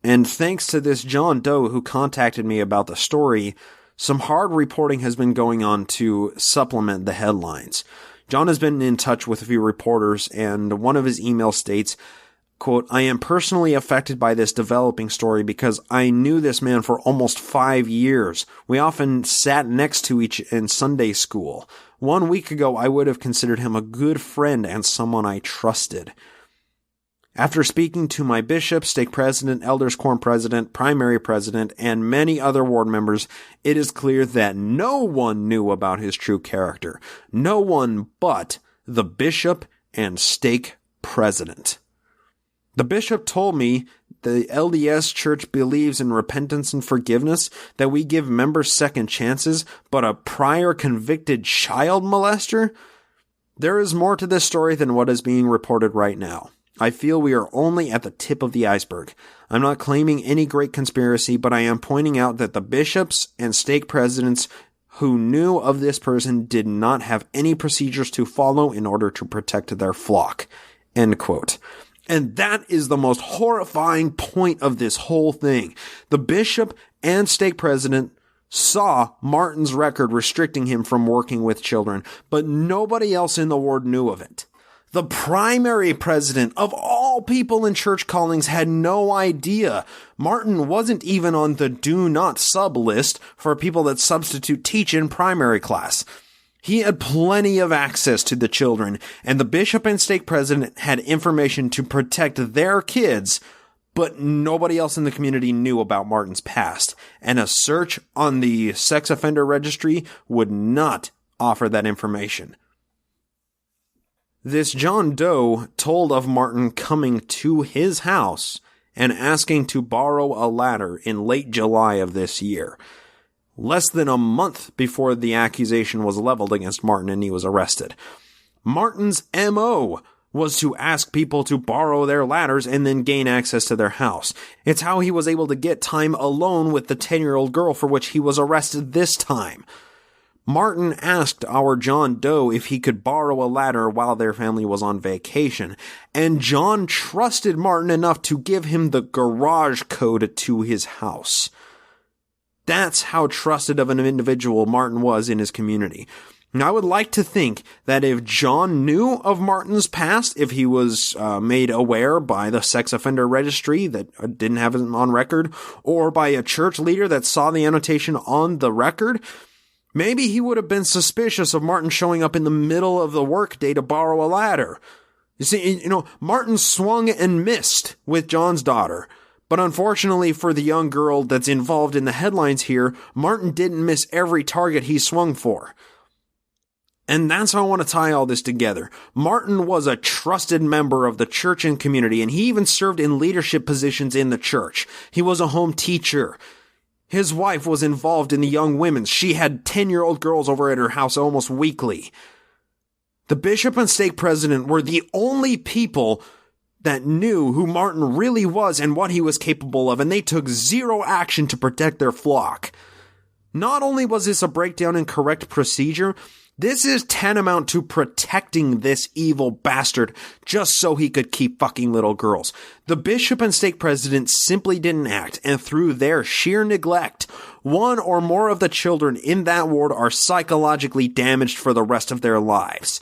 And thanks to this John Doe who contacted me about the story, some hard reporting has been going on to supplement the headlines. John has been in touch with a few reporters, and one of his emails states, quote, "I am personally affected by this developing story because I knew this man for almost 5 years. We often sat next to each in Sunday school. 1 week ago, I would have considered him a good friend and someone I trusted. After speaking to my bishop, stake president, elders quorum president, primary president, and many other ward members, it is clear that no one knew about his true character. No one but the bishop and stake president. The bishop told me the LDS church believes in repentance and forgiveness, that we give members second chances, but a prior convicted child molester? There is more to this story than what is being reported right now. I feel we are only at the tip of the iceberg. I'm not claiming any great conspiracy, but I am pointing out that the bishops and stake presidents who knew of this person did not have any procedures to follow in order to protect their flock." End quote. And that is the most horrifying point of this whole thing. The bishop and stake president saw Martin's record restricting him from working with children, but nobody else in the ward knew of it. The primary president of all people in church callings had no idea. Martin wasn't even on the do not sub list for people that substitute teach in primary class. He had plenty of access to the children, and the bishop and stake president had information to protect their kids, but nobody else in the community knew about Martin's past, and a search on the sex offender registry would not offer that information. This John Doe told of Martin coming to his house and asking to borrow a ladder in late July of this year, less than a month before the accusation was leveled against Martin and he was arrested. Martin's M.O. was to ask people to borrow their ladders and then gain access to their house. It's how he was able to get time alone with the 10-year-old girl for which he was arrested this time. Martin asked our John Doe if he could borrow a ladder while their family was on vacation, and John trusted Martin enough to give him the garage code to his house. That's how trusted of an individual Martin was in his community. Now, I would like to think that if John knew of Martin's past, if he was made aware by the sex offender registry that didn't have him on record, or by a church leader that saw the annotation on the record, maybe he would have been suspicious of Martin showing up in the middle of the workday to borrow a ladder. You see, Martin swung and missed with John's daughter. But unfortunately for the young girl that's involved in the headlines here, Martin didn't miss every target he swung for. And that's how I want to tie all this together. Martin was a trusted member of the church and community, and he even served in leadership positions in the church. He was a home teacher. His wife was involved in the young women's. She had 10-year-old girls over at her house almost weekly. The bishop and stake president were the only people that knew who Martin really was and what he was capable of, and they took zero action to protect their flock. Not only was this a breakdown in correct procedure, this is tantamount to protecting this evil bastard just so he could keep fucking little girls. The bishop and stake president simply didn't act, and through their sheer neglect, one or more of the children in that ward are psychologically damaged for the rest of their lives.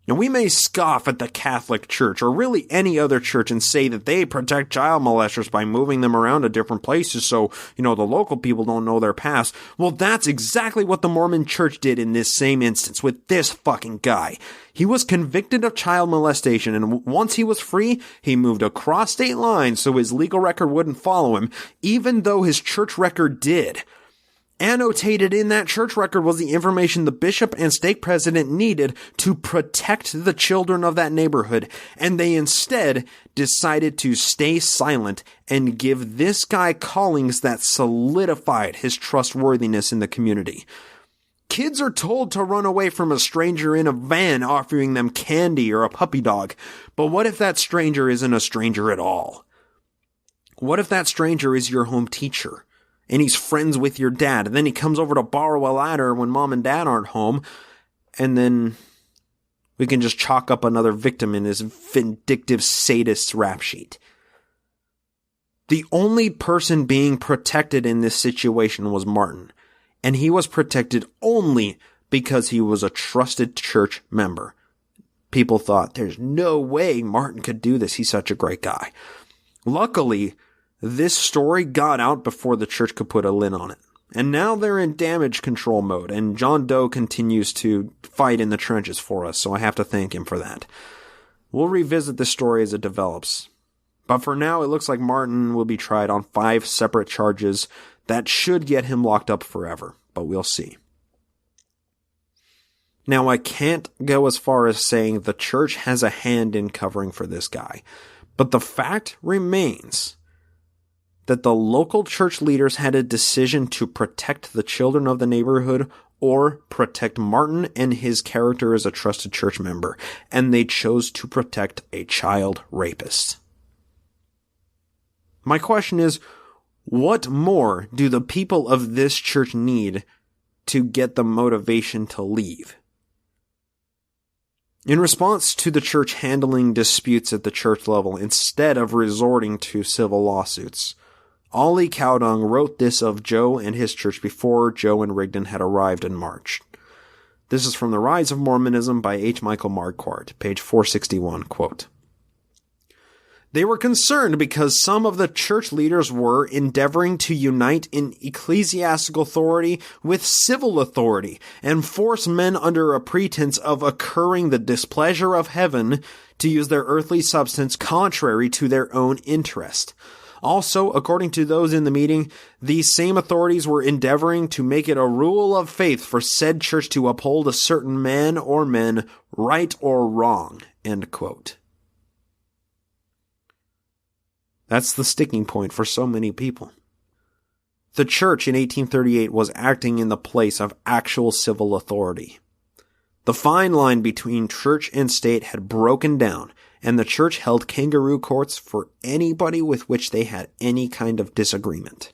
Now, we may scoff at the Catholic Church, or really any other church, and say that they protect child molesters by moving them around to different places so, the local people don't know their past. Well, that's exactly what the Mormon Church did in this same instance with this fucking guy. He was convicted of child molestation, and once he was free, he moved across state lines so his legal record wouldn't follow him, even though his church record did. Annotated in that church record was the information the bishop and stake president needed to protect the children of that neighborhood, and they instead decided to stay silent and give this guy callings that solidified his trustworthiness in the community. Kids are told to run away from a stranger in a van offering them candy or a puppy dog, but what if that stranger isn't a stranger at all? What if that stranger is your home teacher? And he's friends with your dad, and then he comes over to borrow a ladder when mom and dad aren't home, and then we can just chalk up another victim in his vindictive sadist's rap sheet. The only person being protected in this situation was Martin, and he was protected only because he was a trusted church member. People thought, there's no way Martin could do this, he's such a great guy. Luckily, this story got out before the church could put a lid on it. And now they're in damage control mode, and John Doe continues to fight in the trenches for us, so I have to thank him for that. We'll revisit this story as it develops. But for now, it looks like Martin will be tried on 5 separate charges that should get him locked up forever, but we'll see. Now, I can't go as far as saying the church has a hand in covering for this guy, but the fact remains that the local church leaders had a decision to protect the children of the neighborhood or protect Martin and his character as a trusted church member, and they chose to protect a child rapist. My question is, what more do the people of this church need to get the motivation to leave? In response to the church handling disputes at the church level instead of resorting to civil lawsuits, Ollie Cowdung wrote this of Jo and his church before Jo and Rigdon had arrived in March. This is from The Rise of Mormonism by H. Michael Marquardt, page 461, quote, "They were concerned because some of the church leaders were endeavoring to unite in ecclesiastical authority with civil authority and force men under a pretense of incurring the displeasure of heaven to use their earthly substance contrary to their own interest. Also, according to those in the meeting, these same authorities were endeavoring to make it a rule of faith for said church to uphold a certain man or men, right or wrong." End quote. That's the sticking point for so many people. The church in 1838 was acting in the place of actual civil authority. The fine line between church and state had broken down, and the church held kangaroo courts for anybody with which they had any kind of disagreement.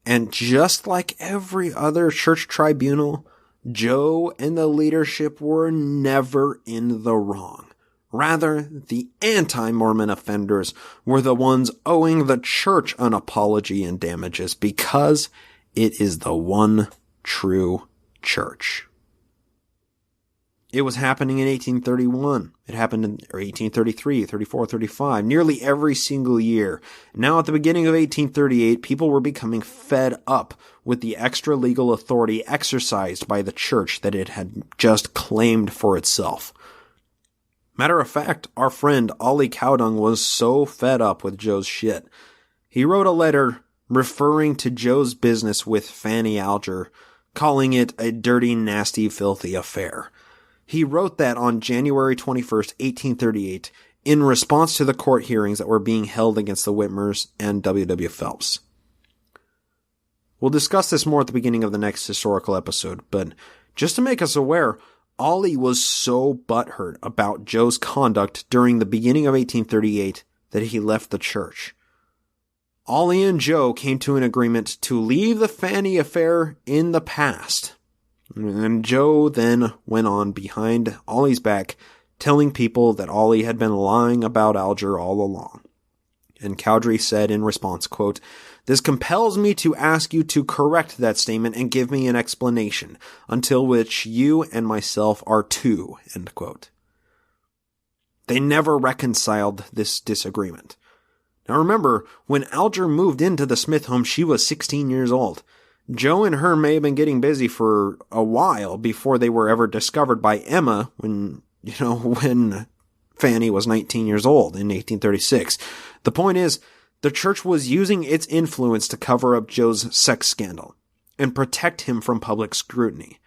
And just like every other church tribunal, Jo and the leadership were never in the wrong. Rather, the anti-Mormon offenders were the ones owing the church an apology and damages because it is the one true church. It was happening in 1831. It happened in 1833, 34, 35, nearly every single year. Now at the beginning of 1838, people were becoming fed up with the extra legal authority exercised by the church that it had just claimed for itself. Matter of fact, our friend Ollie Cowdung was so fed up with Jo's shit. He wrote a letter referring to Jo's business with Fanny Alger, calling it a dirty, nasty, filthy affair. He wrote that on January 21st, 1838, in response to the court hearings that were being held against the Whitmers and W. Phelps. We'll discuss this more at the beginning of the next historical episode, but just to make us aware, Ollie was so butthurt about Jo's conduct during the beginning of 1838 that he left the church. Ollie and Jo came to an agreement to leave the Fanny affair in the past. And Jo then went on behind Ollie's back, telling people that Ollie had been lying about Alger all along. And Cowdery said in response, quote, "This compels me to ask you to correct that statement and give me an explanation, until which you and myself are two," end quote. They never reconciled this disagreement. Now remember, when Alger moved into the Smith home, she was 16 years old. Jo and her may have been getting busy for a while before they were ever discovered by Emma when Fanny was 19 years old in 1836. The point is, the church was using its influence to cover up Jo's sex scandal and protect him from public scrutiny.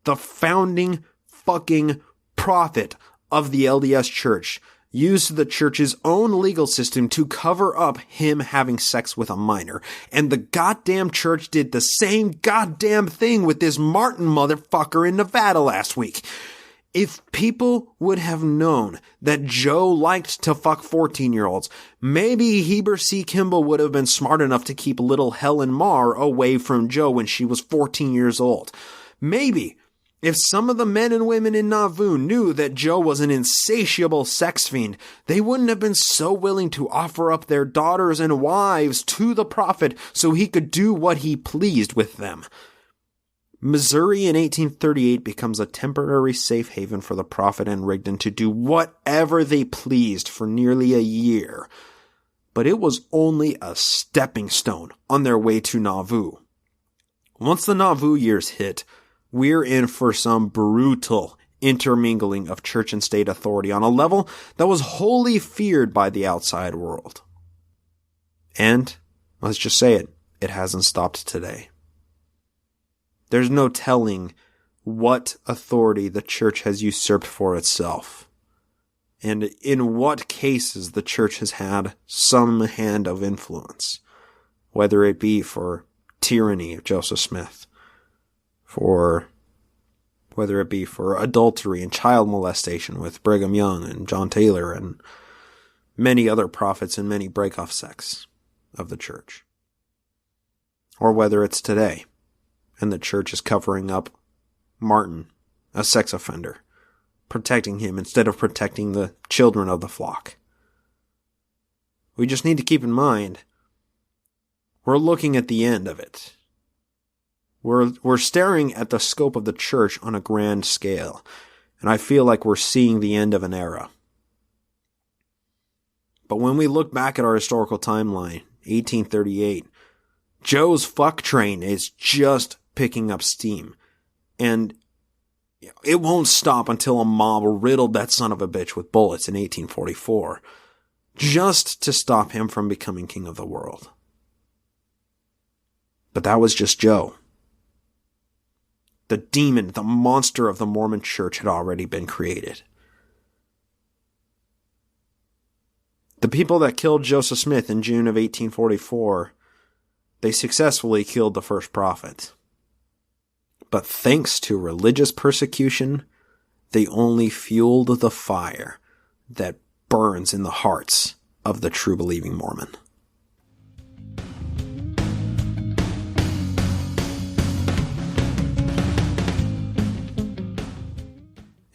The founding fucking prophet of the LDS church used the church's own legal system to cover up him having sex with a minor. And the goddamn church did the same goddamn thing with this Martin motherfucker in Nevada last week. If people would have known that Jo liked to fuck 14-year-olds, maybe Heber C. Kimball would have been smart enough to keep little Helen Marr away from Jo when she was 14 years old. Maybe if some of the men and women in Nauvoo knew that Jo was an insatiable sex fiend, they wouldn't have been so willing to offer up their daughters and wives to the prophet so he could do what he pleased with them. Missouri in 1838 becomes a temporary safe haven for the prophet and Rigdon to do whatever they pleased for nearly a year. But it was only a stepping stone on their way to Nauvoo. Once the Nauvoo years hit, we're in for some brutal intermingling of church and state authority on a level that was wholly feared by the outside world. And, let's just say it, it hasn't stopped today. There's no telling what authority the church has usurped for itself, and in what cases the church has had some hand of influence, whether it be for tyranny of Joseph Smith, whether it be for adultery and child molestation with Brigham Young and John Taylor and many other prophets and many breakoff sects of the church, or whether it's today, and the church is covering up Martin, a sex offender, protecting him instead of protecting the children of the flock. We just need to keep in mind, we're looking at the end of it. We're staring at the scope of the church on a grand scale, and I feel like we're seeing the end of an era. But when we look back at our historical timeline, 1838, Jo's fuck train is just picking up steam, and it won't stop until a mob riddled that son of a bitch with bullets in 1844, just to stop him from becoming king of the world. But that was just Jo. The demon, the monster of the Mormon church had already been created. The people that killed Joseph Smith in June of 1844, they successfully killed the first prophet. But thanks to religious persecution, they only fueled the fire that burns in the hearts of the true believing Mormon.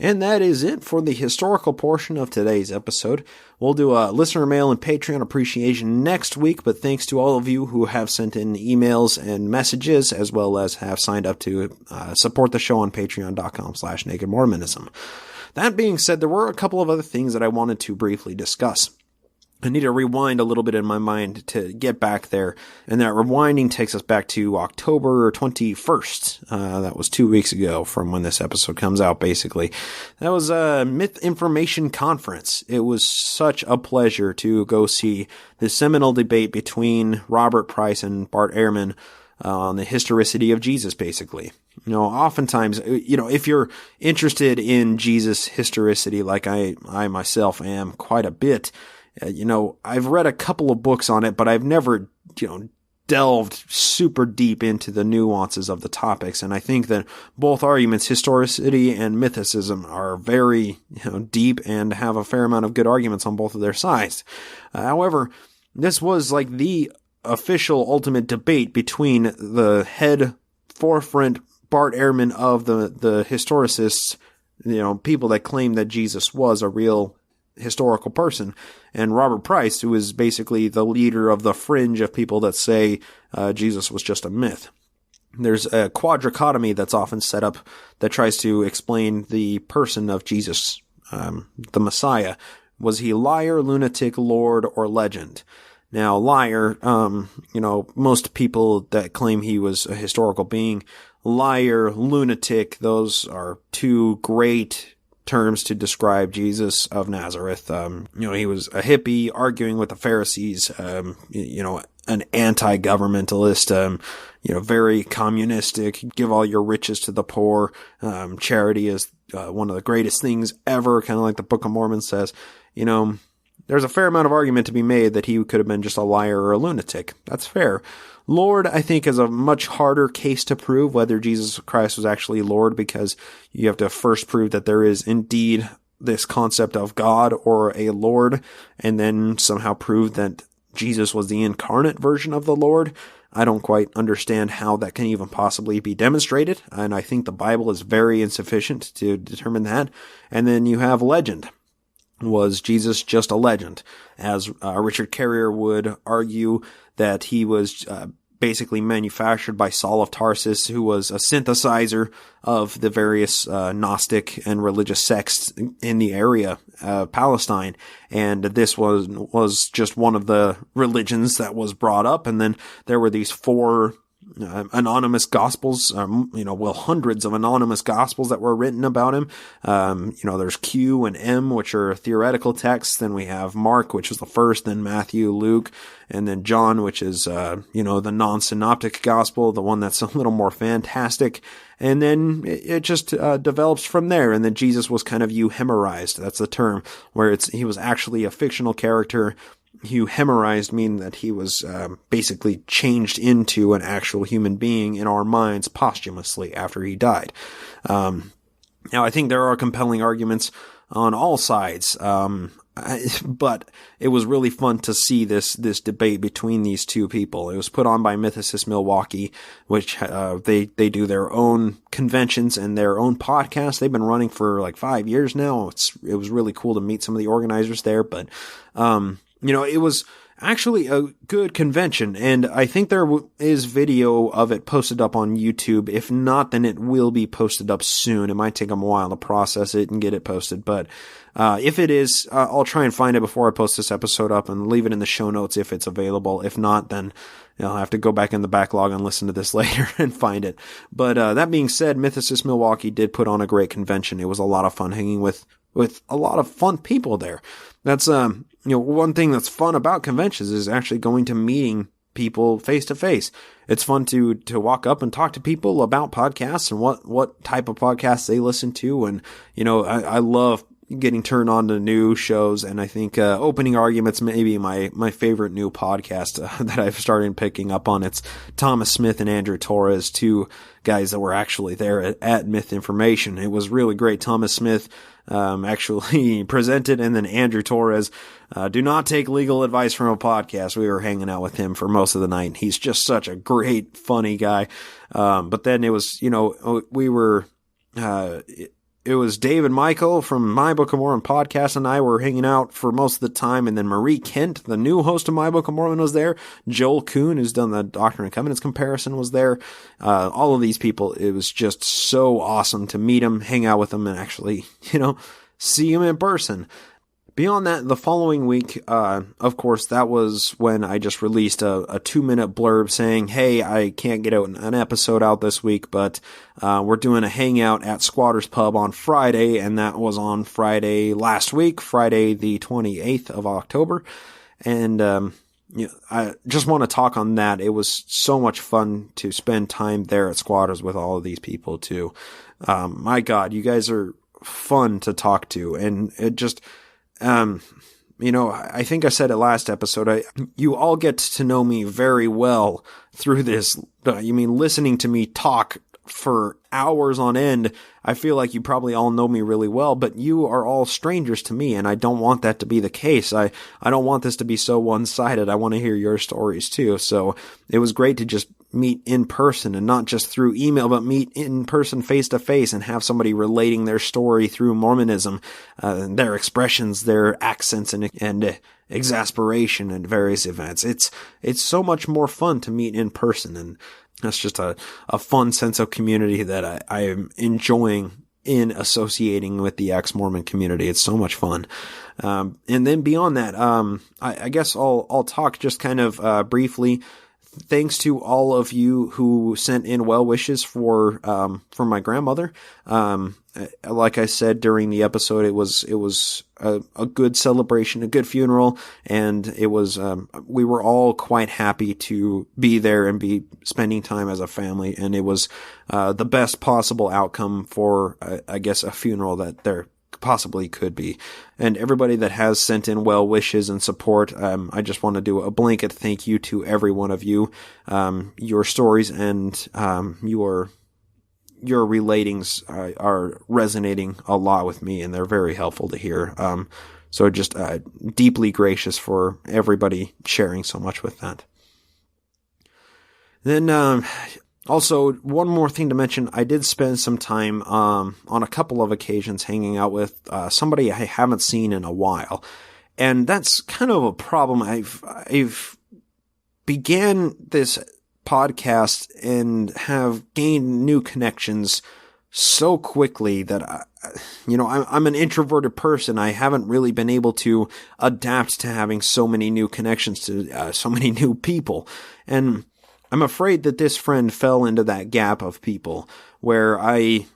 And that is it for the historical portion of today's episode. We'll do a listener mail and Patreon appreciation next week, but thanks to all of you who have sent in emails and messages, as well as have signed up to support the show on patreon.com/nakedmormonism. That being said, there were a couple of other things that I wanted to briefly discuss. I need to rewind a little bit in my mind to get back there, and that rewinding takes us back to October 21st. That was 2 weeks ago from when this episode comes out, basically. That was a Myth Information Conference. It was such a pleasure to go see the seminal debate between Robert Price and Bart Ehrman on the historicity of Jesus, basically. You know, oftentimes, if you're interested in Jesus' historicity, like I myself am quite a bit, I've read a couple of books on it, but I've never, delved super deep into the nuances of the topics. And I think that both arguments, historicity and mythicism, are very, deep and have a fair amount of good arguments on both of their sides. However, this was like the official ultimate debate between the head forefront Bart Ehrman of the historicists, people that claim that Jesus was a real historical person, and Robert Price, who is basically the leader of the fringe of people that say Jesus was just a myth. There's a quadrichotomy that's often set up that tries to explain the person of Jesus, the Messiah. Was he liar, lunatic, lord, or legend? Now, liar, most people that claim he was a historical being, liar, lunatic, those are two great terms to describe Jesus of Nazareth. He was a hippie arguing with the Pharisees, an anti-governmentalist, very communistic, give all your riches to the poor. Charity is one of the greatest things ever, kind of like the Book of Mormon says. There's a fair amount of argument to be made that he could have been just a liar or a lunatic. That's fair. Lord, I think, is a much harder case to prove whether Jesus Christ was actually Lord, because you have to first prove that there is indeed this concept of God or a Lord, and then somehow prove that Jesus was the incarnate version of the Lord. I don't quite understand how that can even possibly be demonstrated, and I think the Bible is very insufficient to determine that. And then you have legend. Was Jesus just a legend? As Richard Carrier would argue that he was basically manufactured by Saul of Tarsus, who was a synthesizer of the various Gnostic and religious sects in the area, Palestine. And this was just one of the religions that was brought up. And then there were these four anonymous gospels, hundreds of anonymous gospels that were written about him. There's Q and M, which are theoretical texts. Then we have Mark, which is the first, then Matthew, Luke, and then John, which is, the non-synoptic gospel, the one that's a little more fantastic. And then it just develops from there. And then Jesus was kind of euhemerized. That's the term, where he was actually a fictional character. Euhemerized meaning that he was basically changed into an actual human being in our minds posthumously after he died. Now, I think there are compelling arguments on all sides, but it was really fun to see this debate between these two people. It was put on by Mythicist Milwaukee, which they do their own conventions and their own podcast. They've been running for like 5 years now. It was really cool to meet some of the organizers there, but it was actually a good convention, and I think there is video of it posted up on YouTube. If not, then it will be posted up soon. It might take them a while to process it and get it posted, but if it is, I'll try and find it before I post this episode up and leave it in the show notes if it's available. If not, then I'll have to go back in the backlog and listen to this later and find it. But that being said, Mythicist Milwaukee did put on a great convention. It was a lot of fun hanging with a lot of fun people there. That's one thing that's fun about conventions is actually going to meeting people face to face. It's fun to walk up and talk to people about podcasts and what type of podcasts they listen to. And, I love getting turned on to new shows. And I think, Opening Arguments may be my favorite new podcast that I've started picking up on. It's Thomas Smith and Andrew Torres, two guys that were actually there at Myth Information. It was really great. Thomas Smith actually presented, and then Andrew Torres, do not take legal advice from a podcast. We were hanging out with him for most of the night. He's just such a great, funny guy. But then it was, we were, it was Dave and Michael from My Book of Mormon podcast and I were hanging out for most of the time. And then Marie Kent, the new host of My Book of Mormon, was there. Joel Kuhn, who's done the Doctrine and Covenants comparison, was there. All of these people, it was just so awesome to meet them, hang out with them, and actually, see them in person. Beyond that, the following week, of course, that was when I just released a 2-minute blurb saying, hey, I can't get an episode out this week, but we're doing a hangout at Squatter's Pub on Friday, and that was on Friday last week, Friday the 28th of October. And I just want to talk on that. It was so much fun to spend time there at Squatters with all of these people, too. My God, you guys are fun to talk to, and it just... I think I said it last episode, you all get to know me very well through this. Listening to me talk for hours on end, I feel like you probably all know me really well, but you are all strangers to me, and I don't want that to be the case. I don't want this to be so one-sided. I want to hear your stories too. So it was great to just meet in person, and not just through email, but meet in person face to face and have somebody relating their story through Mormonism, their expressions, their accents and exasperation and various events. It's so much more fun to meet in person, and that's just a fun sense of community that I am enjoying in associating with the ex-Mormon community. It's so much fun. And then beyond that, I guess I'll talk just kind of briefly. Thanks to all of you who sent in well wishes for my grandmother. Like I said during the episode, it was a good celebration, a good funeral, and it was, we were all quite happy to be there and be spending time as a family. And it was, the best possible outcome for, I guess, a funeral that there possibly could be. And everybody that has sent in well wishes and support, I just want to do a blanket thank you to every one of you. Your stories and your relatings are resonating a lot with me, and they're very helpful to hear. So just deeply gracious for everybody sharing so much with that. Then also, one more thing to mention, I did spend some time on a couple of occasions hanging out with somebody I haven't seen in a while. And that's kind of a problem. I've began this podcast and have gained new connections so quickly that I'm an introverted person. I haven't really been able to adapt to having so many new connections to so many new people. And I'm afraid that this friend fell into that gap of people where I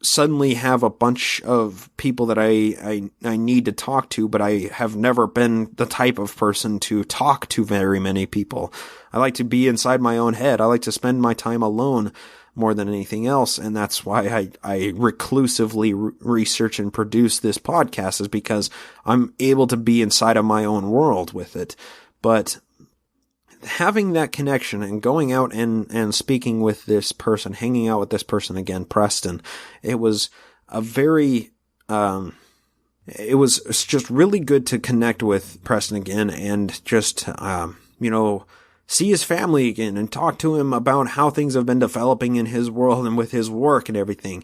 suddenly have a bunch of people that I need to talk to, but I have never been the type of person to talk to very many people. I like to be inside my own head. I like to spend my time alone more than anything else. And that's why I reclusively research and produce this podcast, is because I'm able to be inside of my own world with it. But having that connection and going out and speaking with this person, hanging out with this person again, Preston, it was a very, it was just really good to connect with Preston again and just, see his family again and talk to him about how things have been developing in his world and with his work and everything.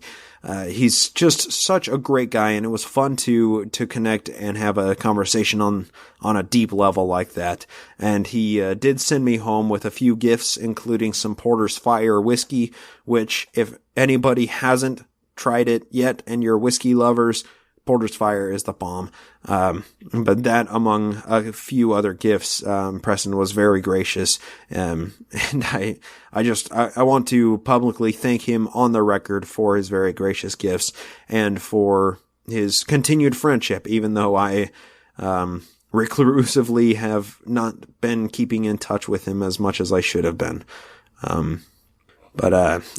He's just such a great guy, and it was fun to connect and have a conversation on a deep level like that. And he did send me home with a few gifts, including some Porter's Fire whiskey, which if anybody hasn't tried it yet and you're whiskey lovers, Porter's Fire is the bomb. But that, among a few other gifts, Preston was very gracious. And I want to publicly thank him on the record for his very gracious gifts and for his continued friendship, even though I, reclusively have not been keeping in touch with him as much as I should have been. But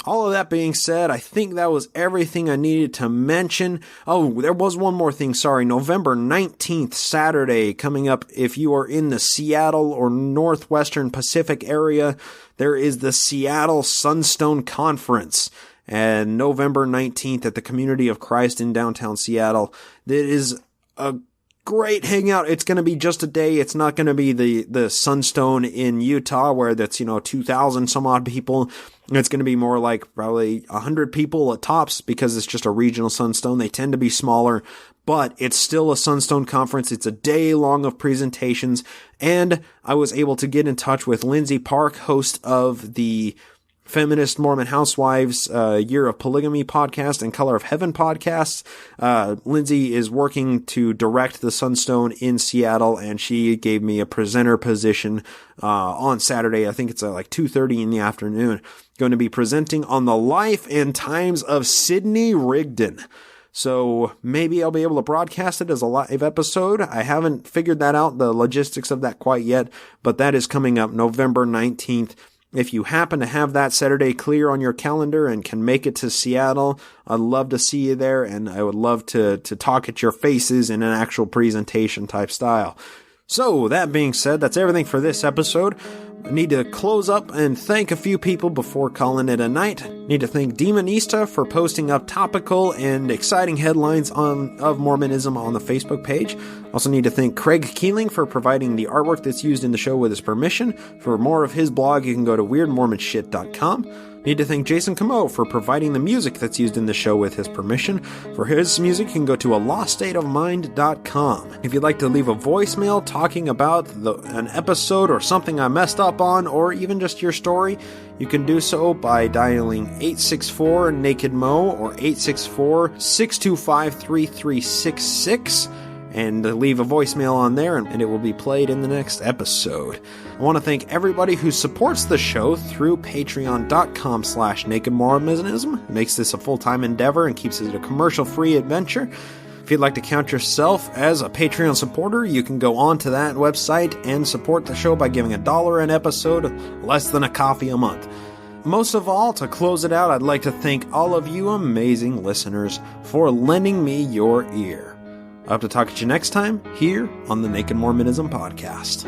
all of that being said, I think that was everything I needed to mention. Oh, there was one more thing. Sorry. November 19th, Saturday, coming up. If you are in the Seattle or Northwestern Pacific area, there is the Seattle Sunstone Conference. And November 19th at the Community of Christ in downtown Seattle. It is great hangout. It's going to be just a day. It's not going to be the Sunstone in Utah where that's, 2,000 some odd people. It's going to be more like probably 100 people at tops because it's just a regional Sunstone. They tend to be smaller, but it's still a Sunstone conference. It's a day long of presentations. And I was able to get in touch with Lindsay Park, host of the Feminist Mormon Housewives Year of Polygamy podcast and Color of Heaven podcasts. Lindsay is working to direct the Sunstone in Seattle, and she gave me a presenter position on Saturday. I think it's like 2:30 in the afternoon. Going to be presenting on the life and times of Sidney Rigdon. So maybe I'll be able to broadcast it as a live episode. I haven't figured that out, the logistics of that quite yet, but that is coming up November 19th. If you happen to have that Saturday clear on your calendar and can make it to Seattle, I'd love to see you there, and I would love to talk at your faces in an actual presentation type style. So, that being said, that's everything for this episode. I need to close up and thank a few people before calling it a night. Need to thank Demonista for posting up topical and exciting headlines of Mormonism on the Facebook page. Also need to thank Craig Keeling for providing the artwork that's used in the show with his permission. For more of his blog, you can go to weirdmormonshit.com. Need to thank Jason Camo for providing the music that's used in the show with his permission. For his music, you can go to aloststateofmind.com. If you'd like to leave a voicemail talking about an episode or something I messed up on, or even just your story, you can do so by dialing 864-NAKED-MO or 864-625-3366 and leave a voicemail on there, and it will be played in the next episode. I want to thank everybody who supports the show through patreon.com/nakedmormonism. It makes this a full-time endeavor and keeps it a commercial-free adventure. If you'd like to count yourself as a Patreon supporter, you can go on to that website and support the show by giving $1 an episode, less than a coffee a month. Most of all, to close it out, I'd like to thank all of you amazing listeners for lending me your ear. I hope to talk to you next time here on the Naked Mormonism Podcast.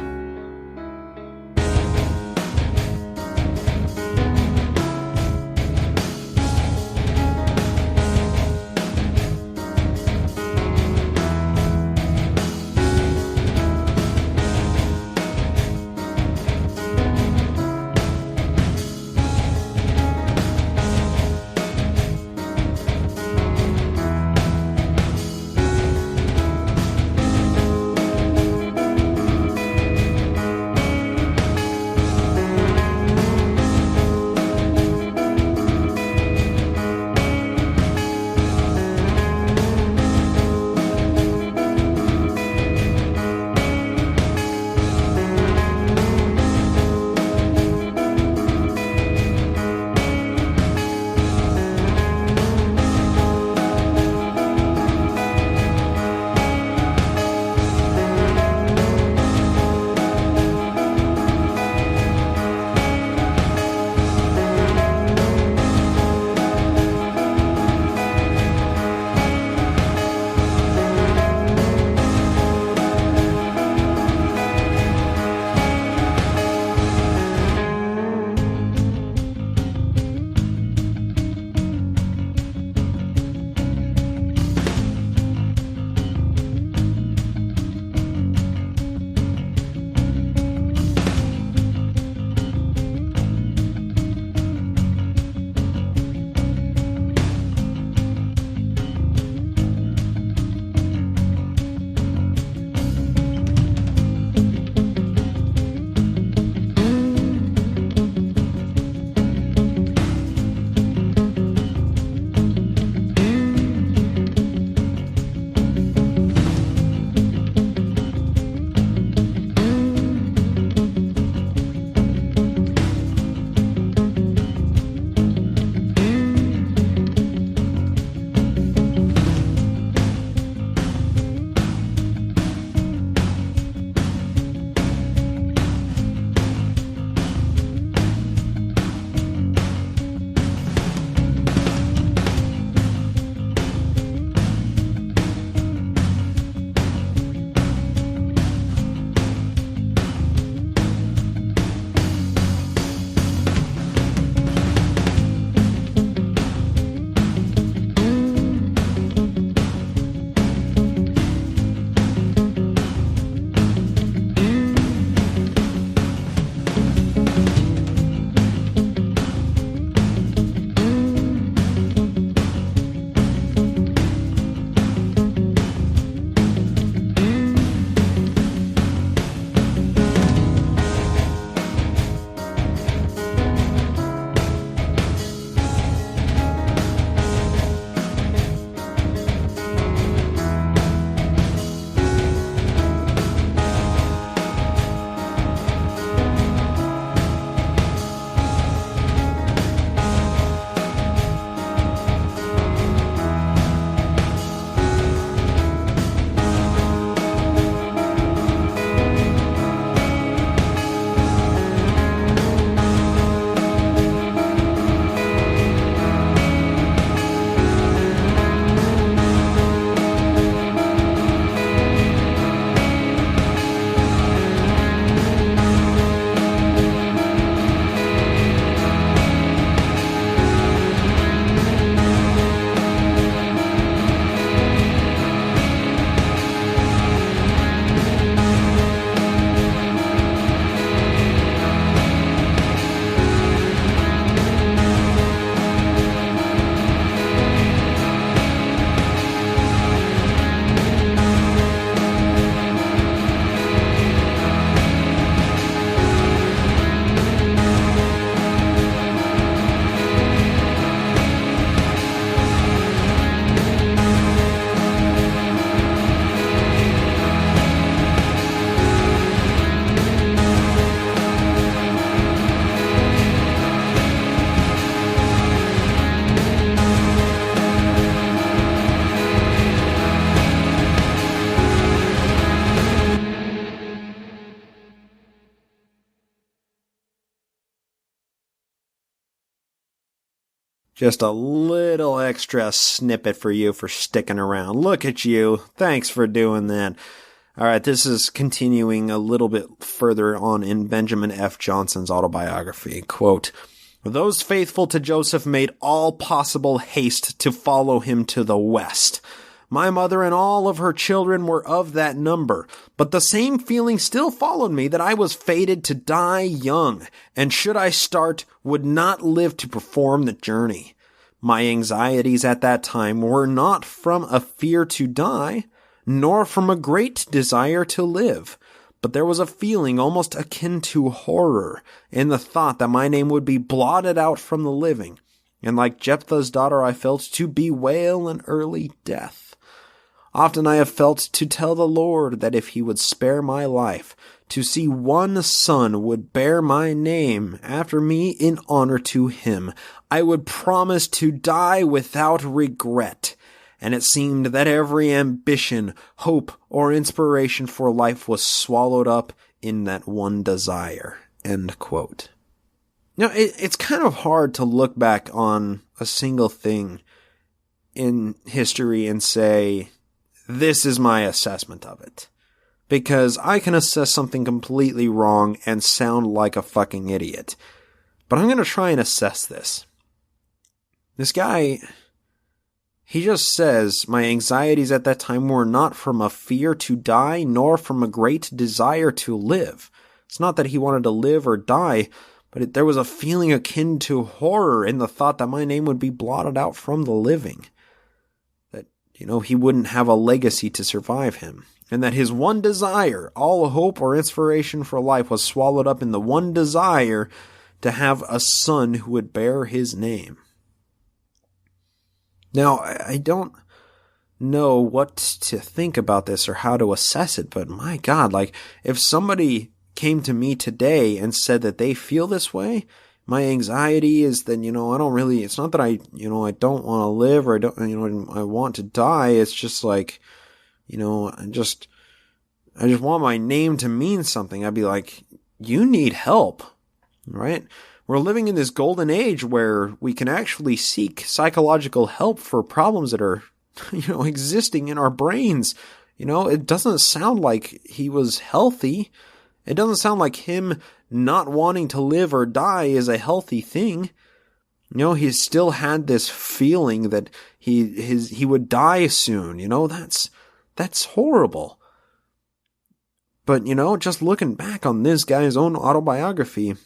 Just a little extra snippet for you for sticking around. Look at you. Thanks for doing that. All right, this is continuing a little bit further on in Benjamin F. Johnson's autobiography. Quote, "Those faithful to Joseph made all possible haste to follow him to the west. My mother and all of her children were of that number, but the same feeling still followed me that I was fated to die young, and should I start, would not live to perform the journey. My anxieties at that time were not from a fear to die, nor from a great desire to live, but there was a feeling almost akin to horror in the thought that my name would be blotted out from the living, and like Jephthah's daughter I felt to bewail an early death. Often I have felt to tell the Lord that if he would spare my life, to see one son would bear my name after me in honor to him, I would promise to die without regret. And it seemed that every ambition, hope, or inspiration for life was swallowed up in that one desire." End quote. Now, it's kind of hard to look back on a single thing in history and say, this is my assessment of it. Because I can assess something completely wrong and sound like a fucking idiot. But I'm going to try and assess this. This guy, he just says, my anxieties at that time were not from a fear to die, nor from a great desire to live. It's not that he wanted to live or die, but there was a feeling akin to horror in the thought that my name would be blotted out from the living. He wouldn't have a legacy to survive him. And that his one desire, all hope or inspiration for life, was swallowed up in the one desire to have a son who would bear his name. Now, I don't know what to think about this or how to assess it, but my God, if somebody came to me today and said that they feel this way, my anxiety is that, I don't really, it's not that I don't want to live or I don't, I want to die. It's just I just want my name to mean something. I'd be like, you need help, right? We're living in this golden age where we can actually seek psychological help for problems that are, existing in our brains. It doesn't sound like he was healthy. It doesn't sound like him not wanting to live or die is a healthy thing. He still had this feeling that he would die soon. That's horrible. But, just looking back on this guy's own autobiography,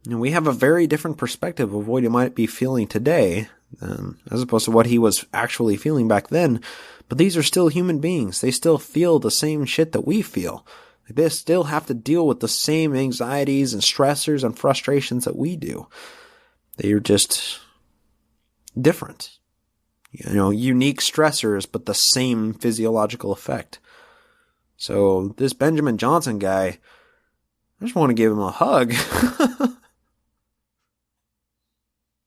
we have a very different perspective of what he might be feeling today, as opposed to what he was actually feeling back then. But these are still human beings. They still feel the same shit that we feel. They still have to deal with the same anxieties and stressors and frustrations that we do. They are just different. Unique stressors, but the same physiological effect. So this Benjamin Johnson guy, I just want to give him a hug.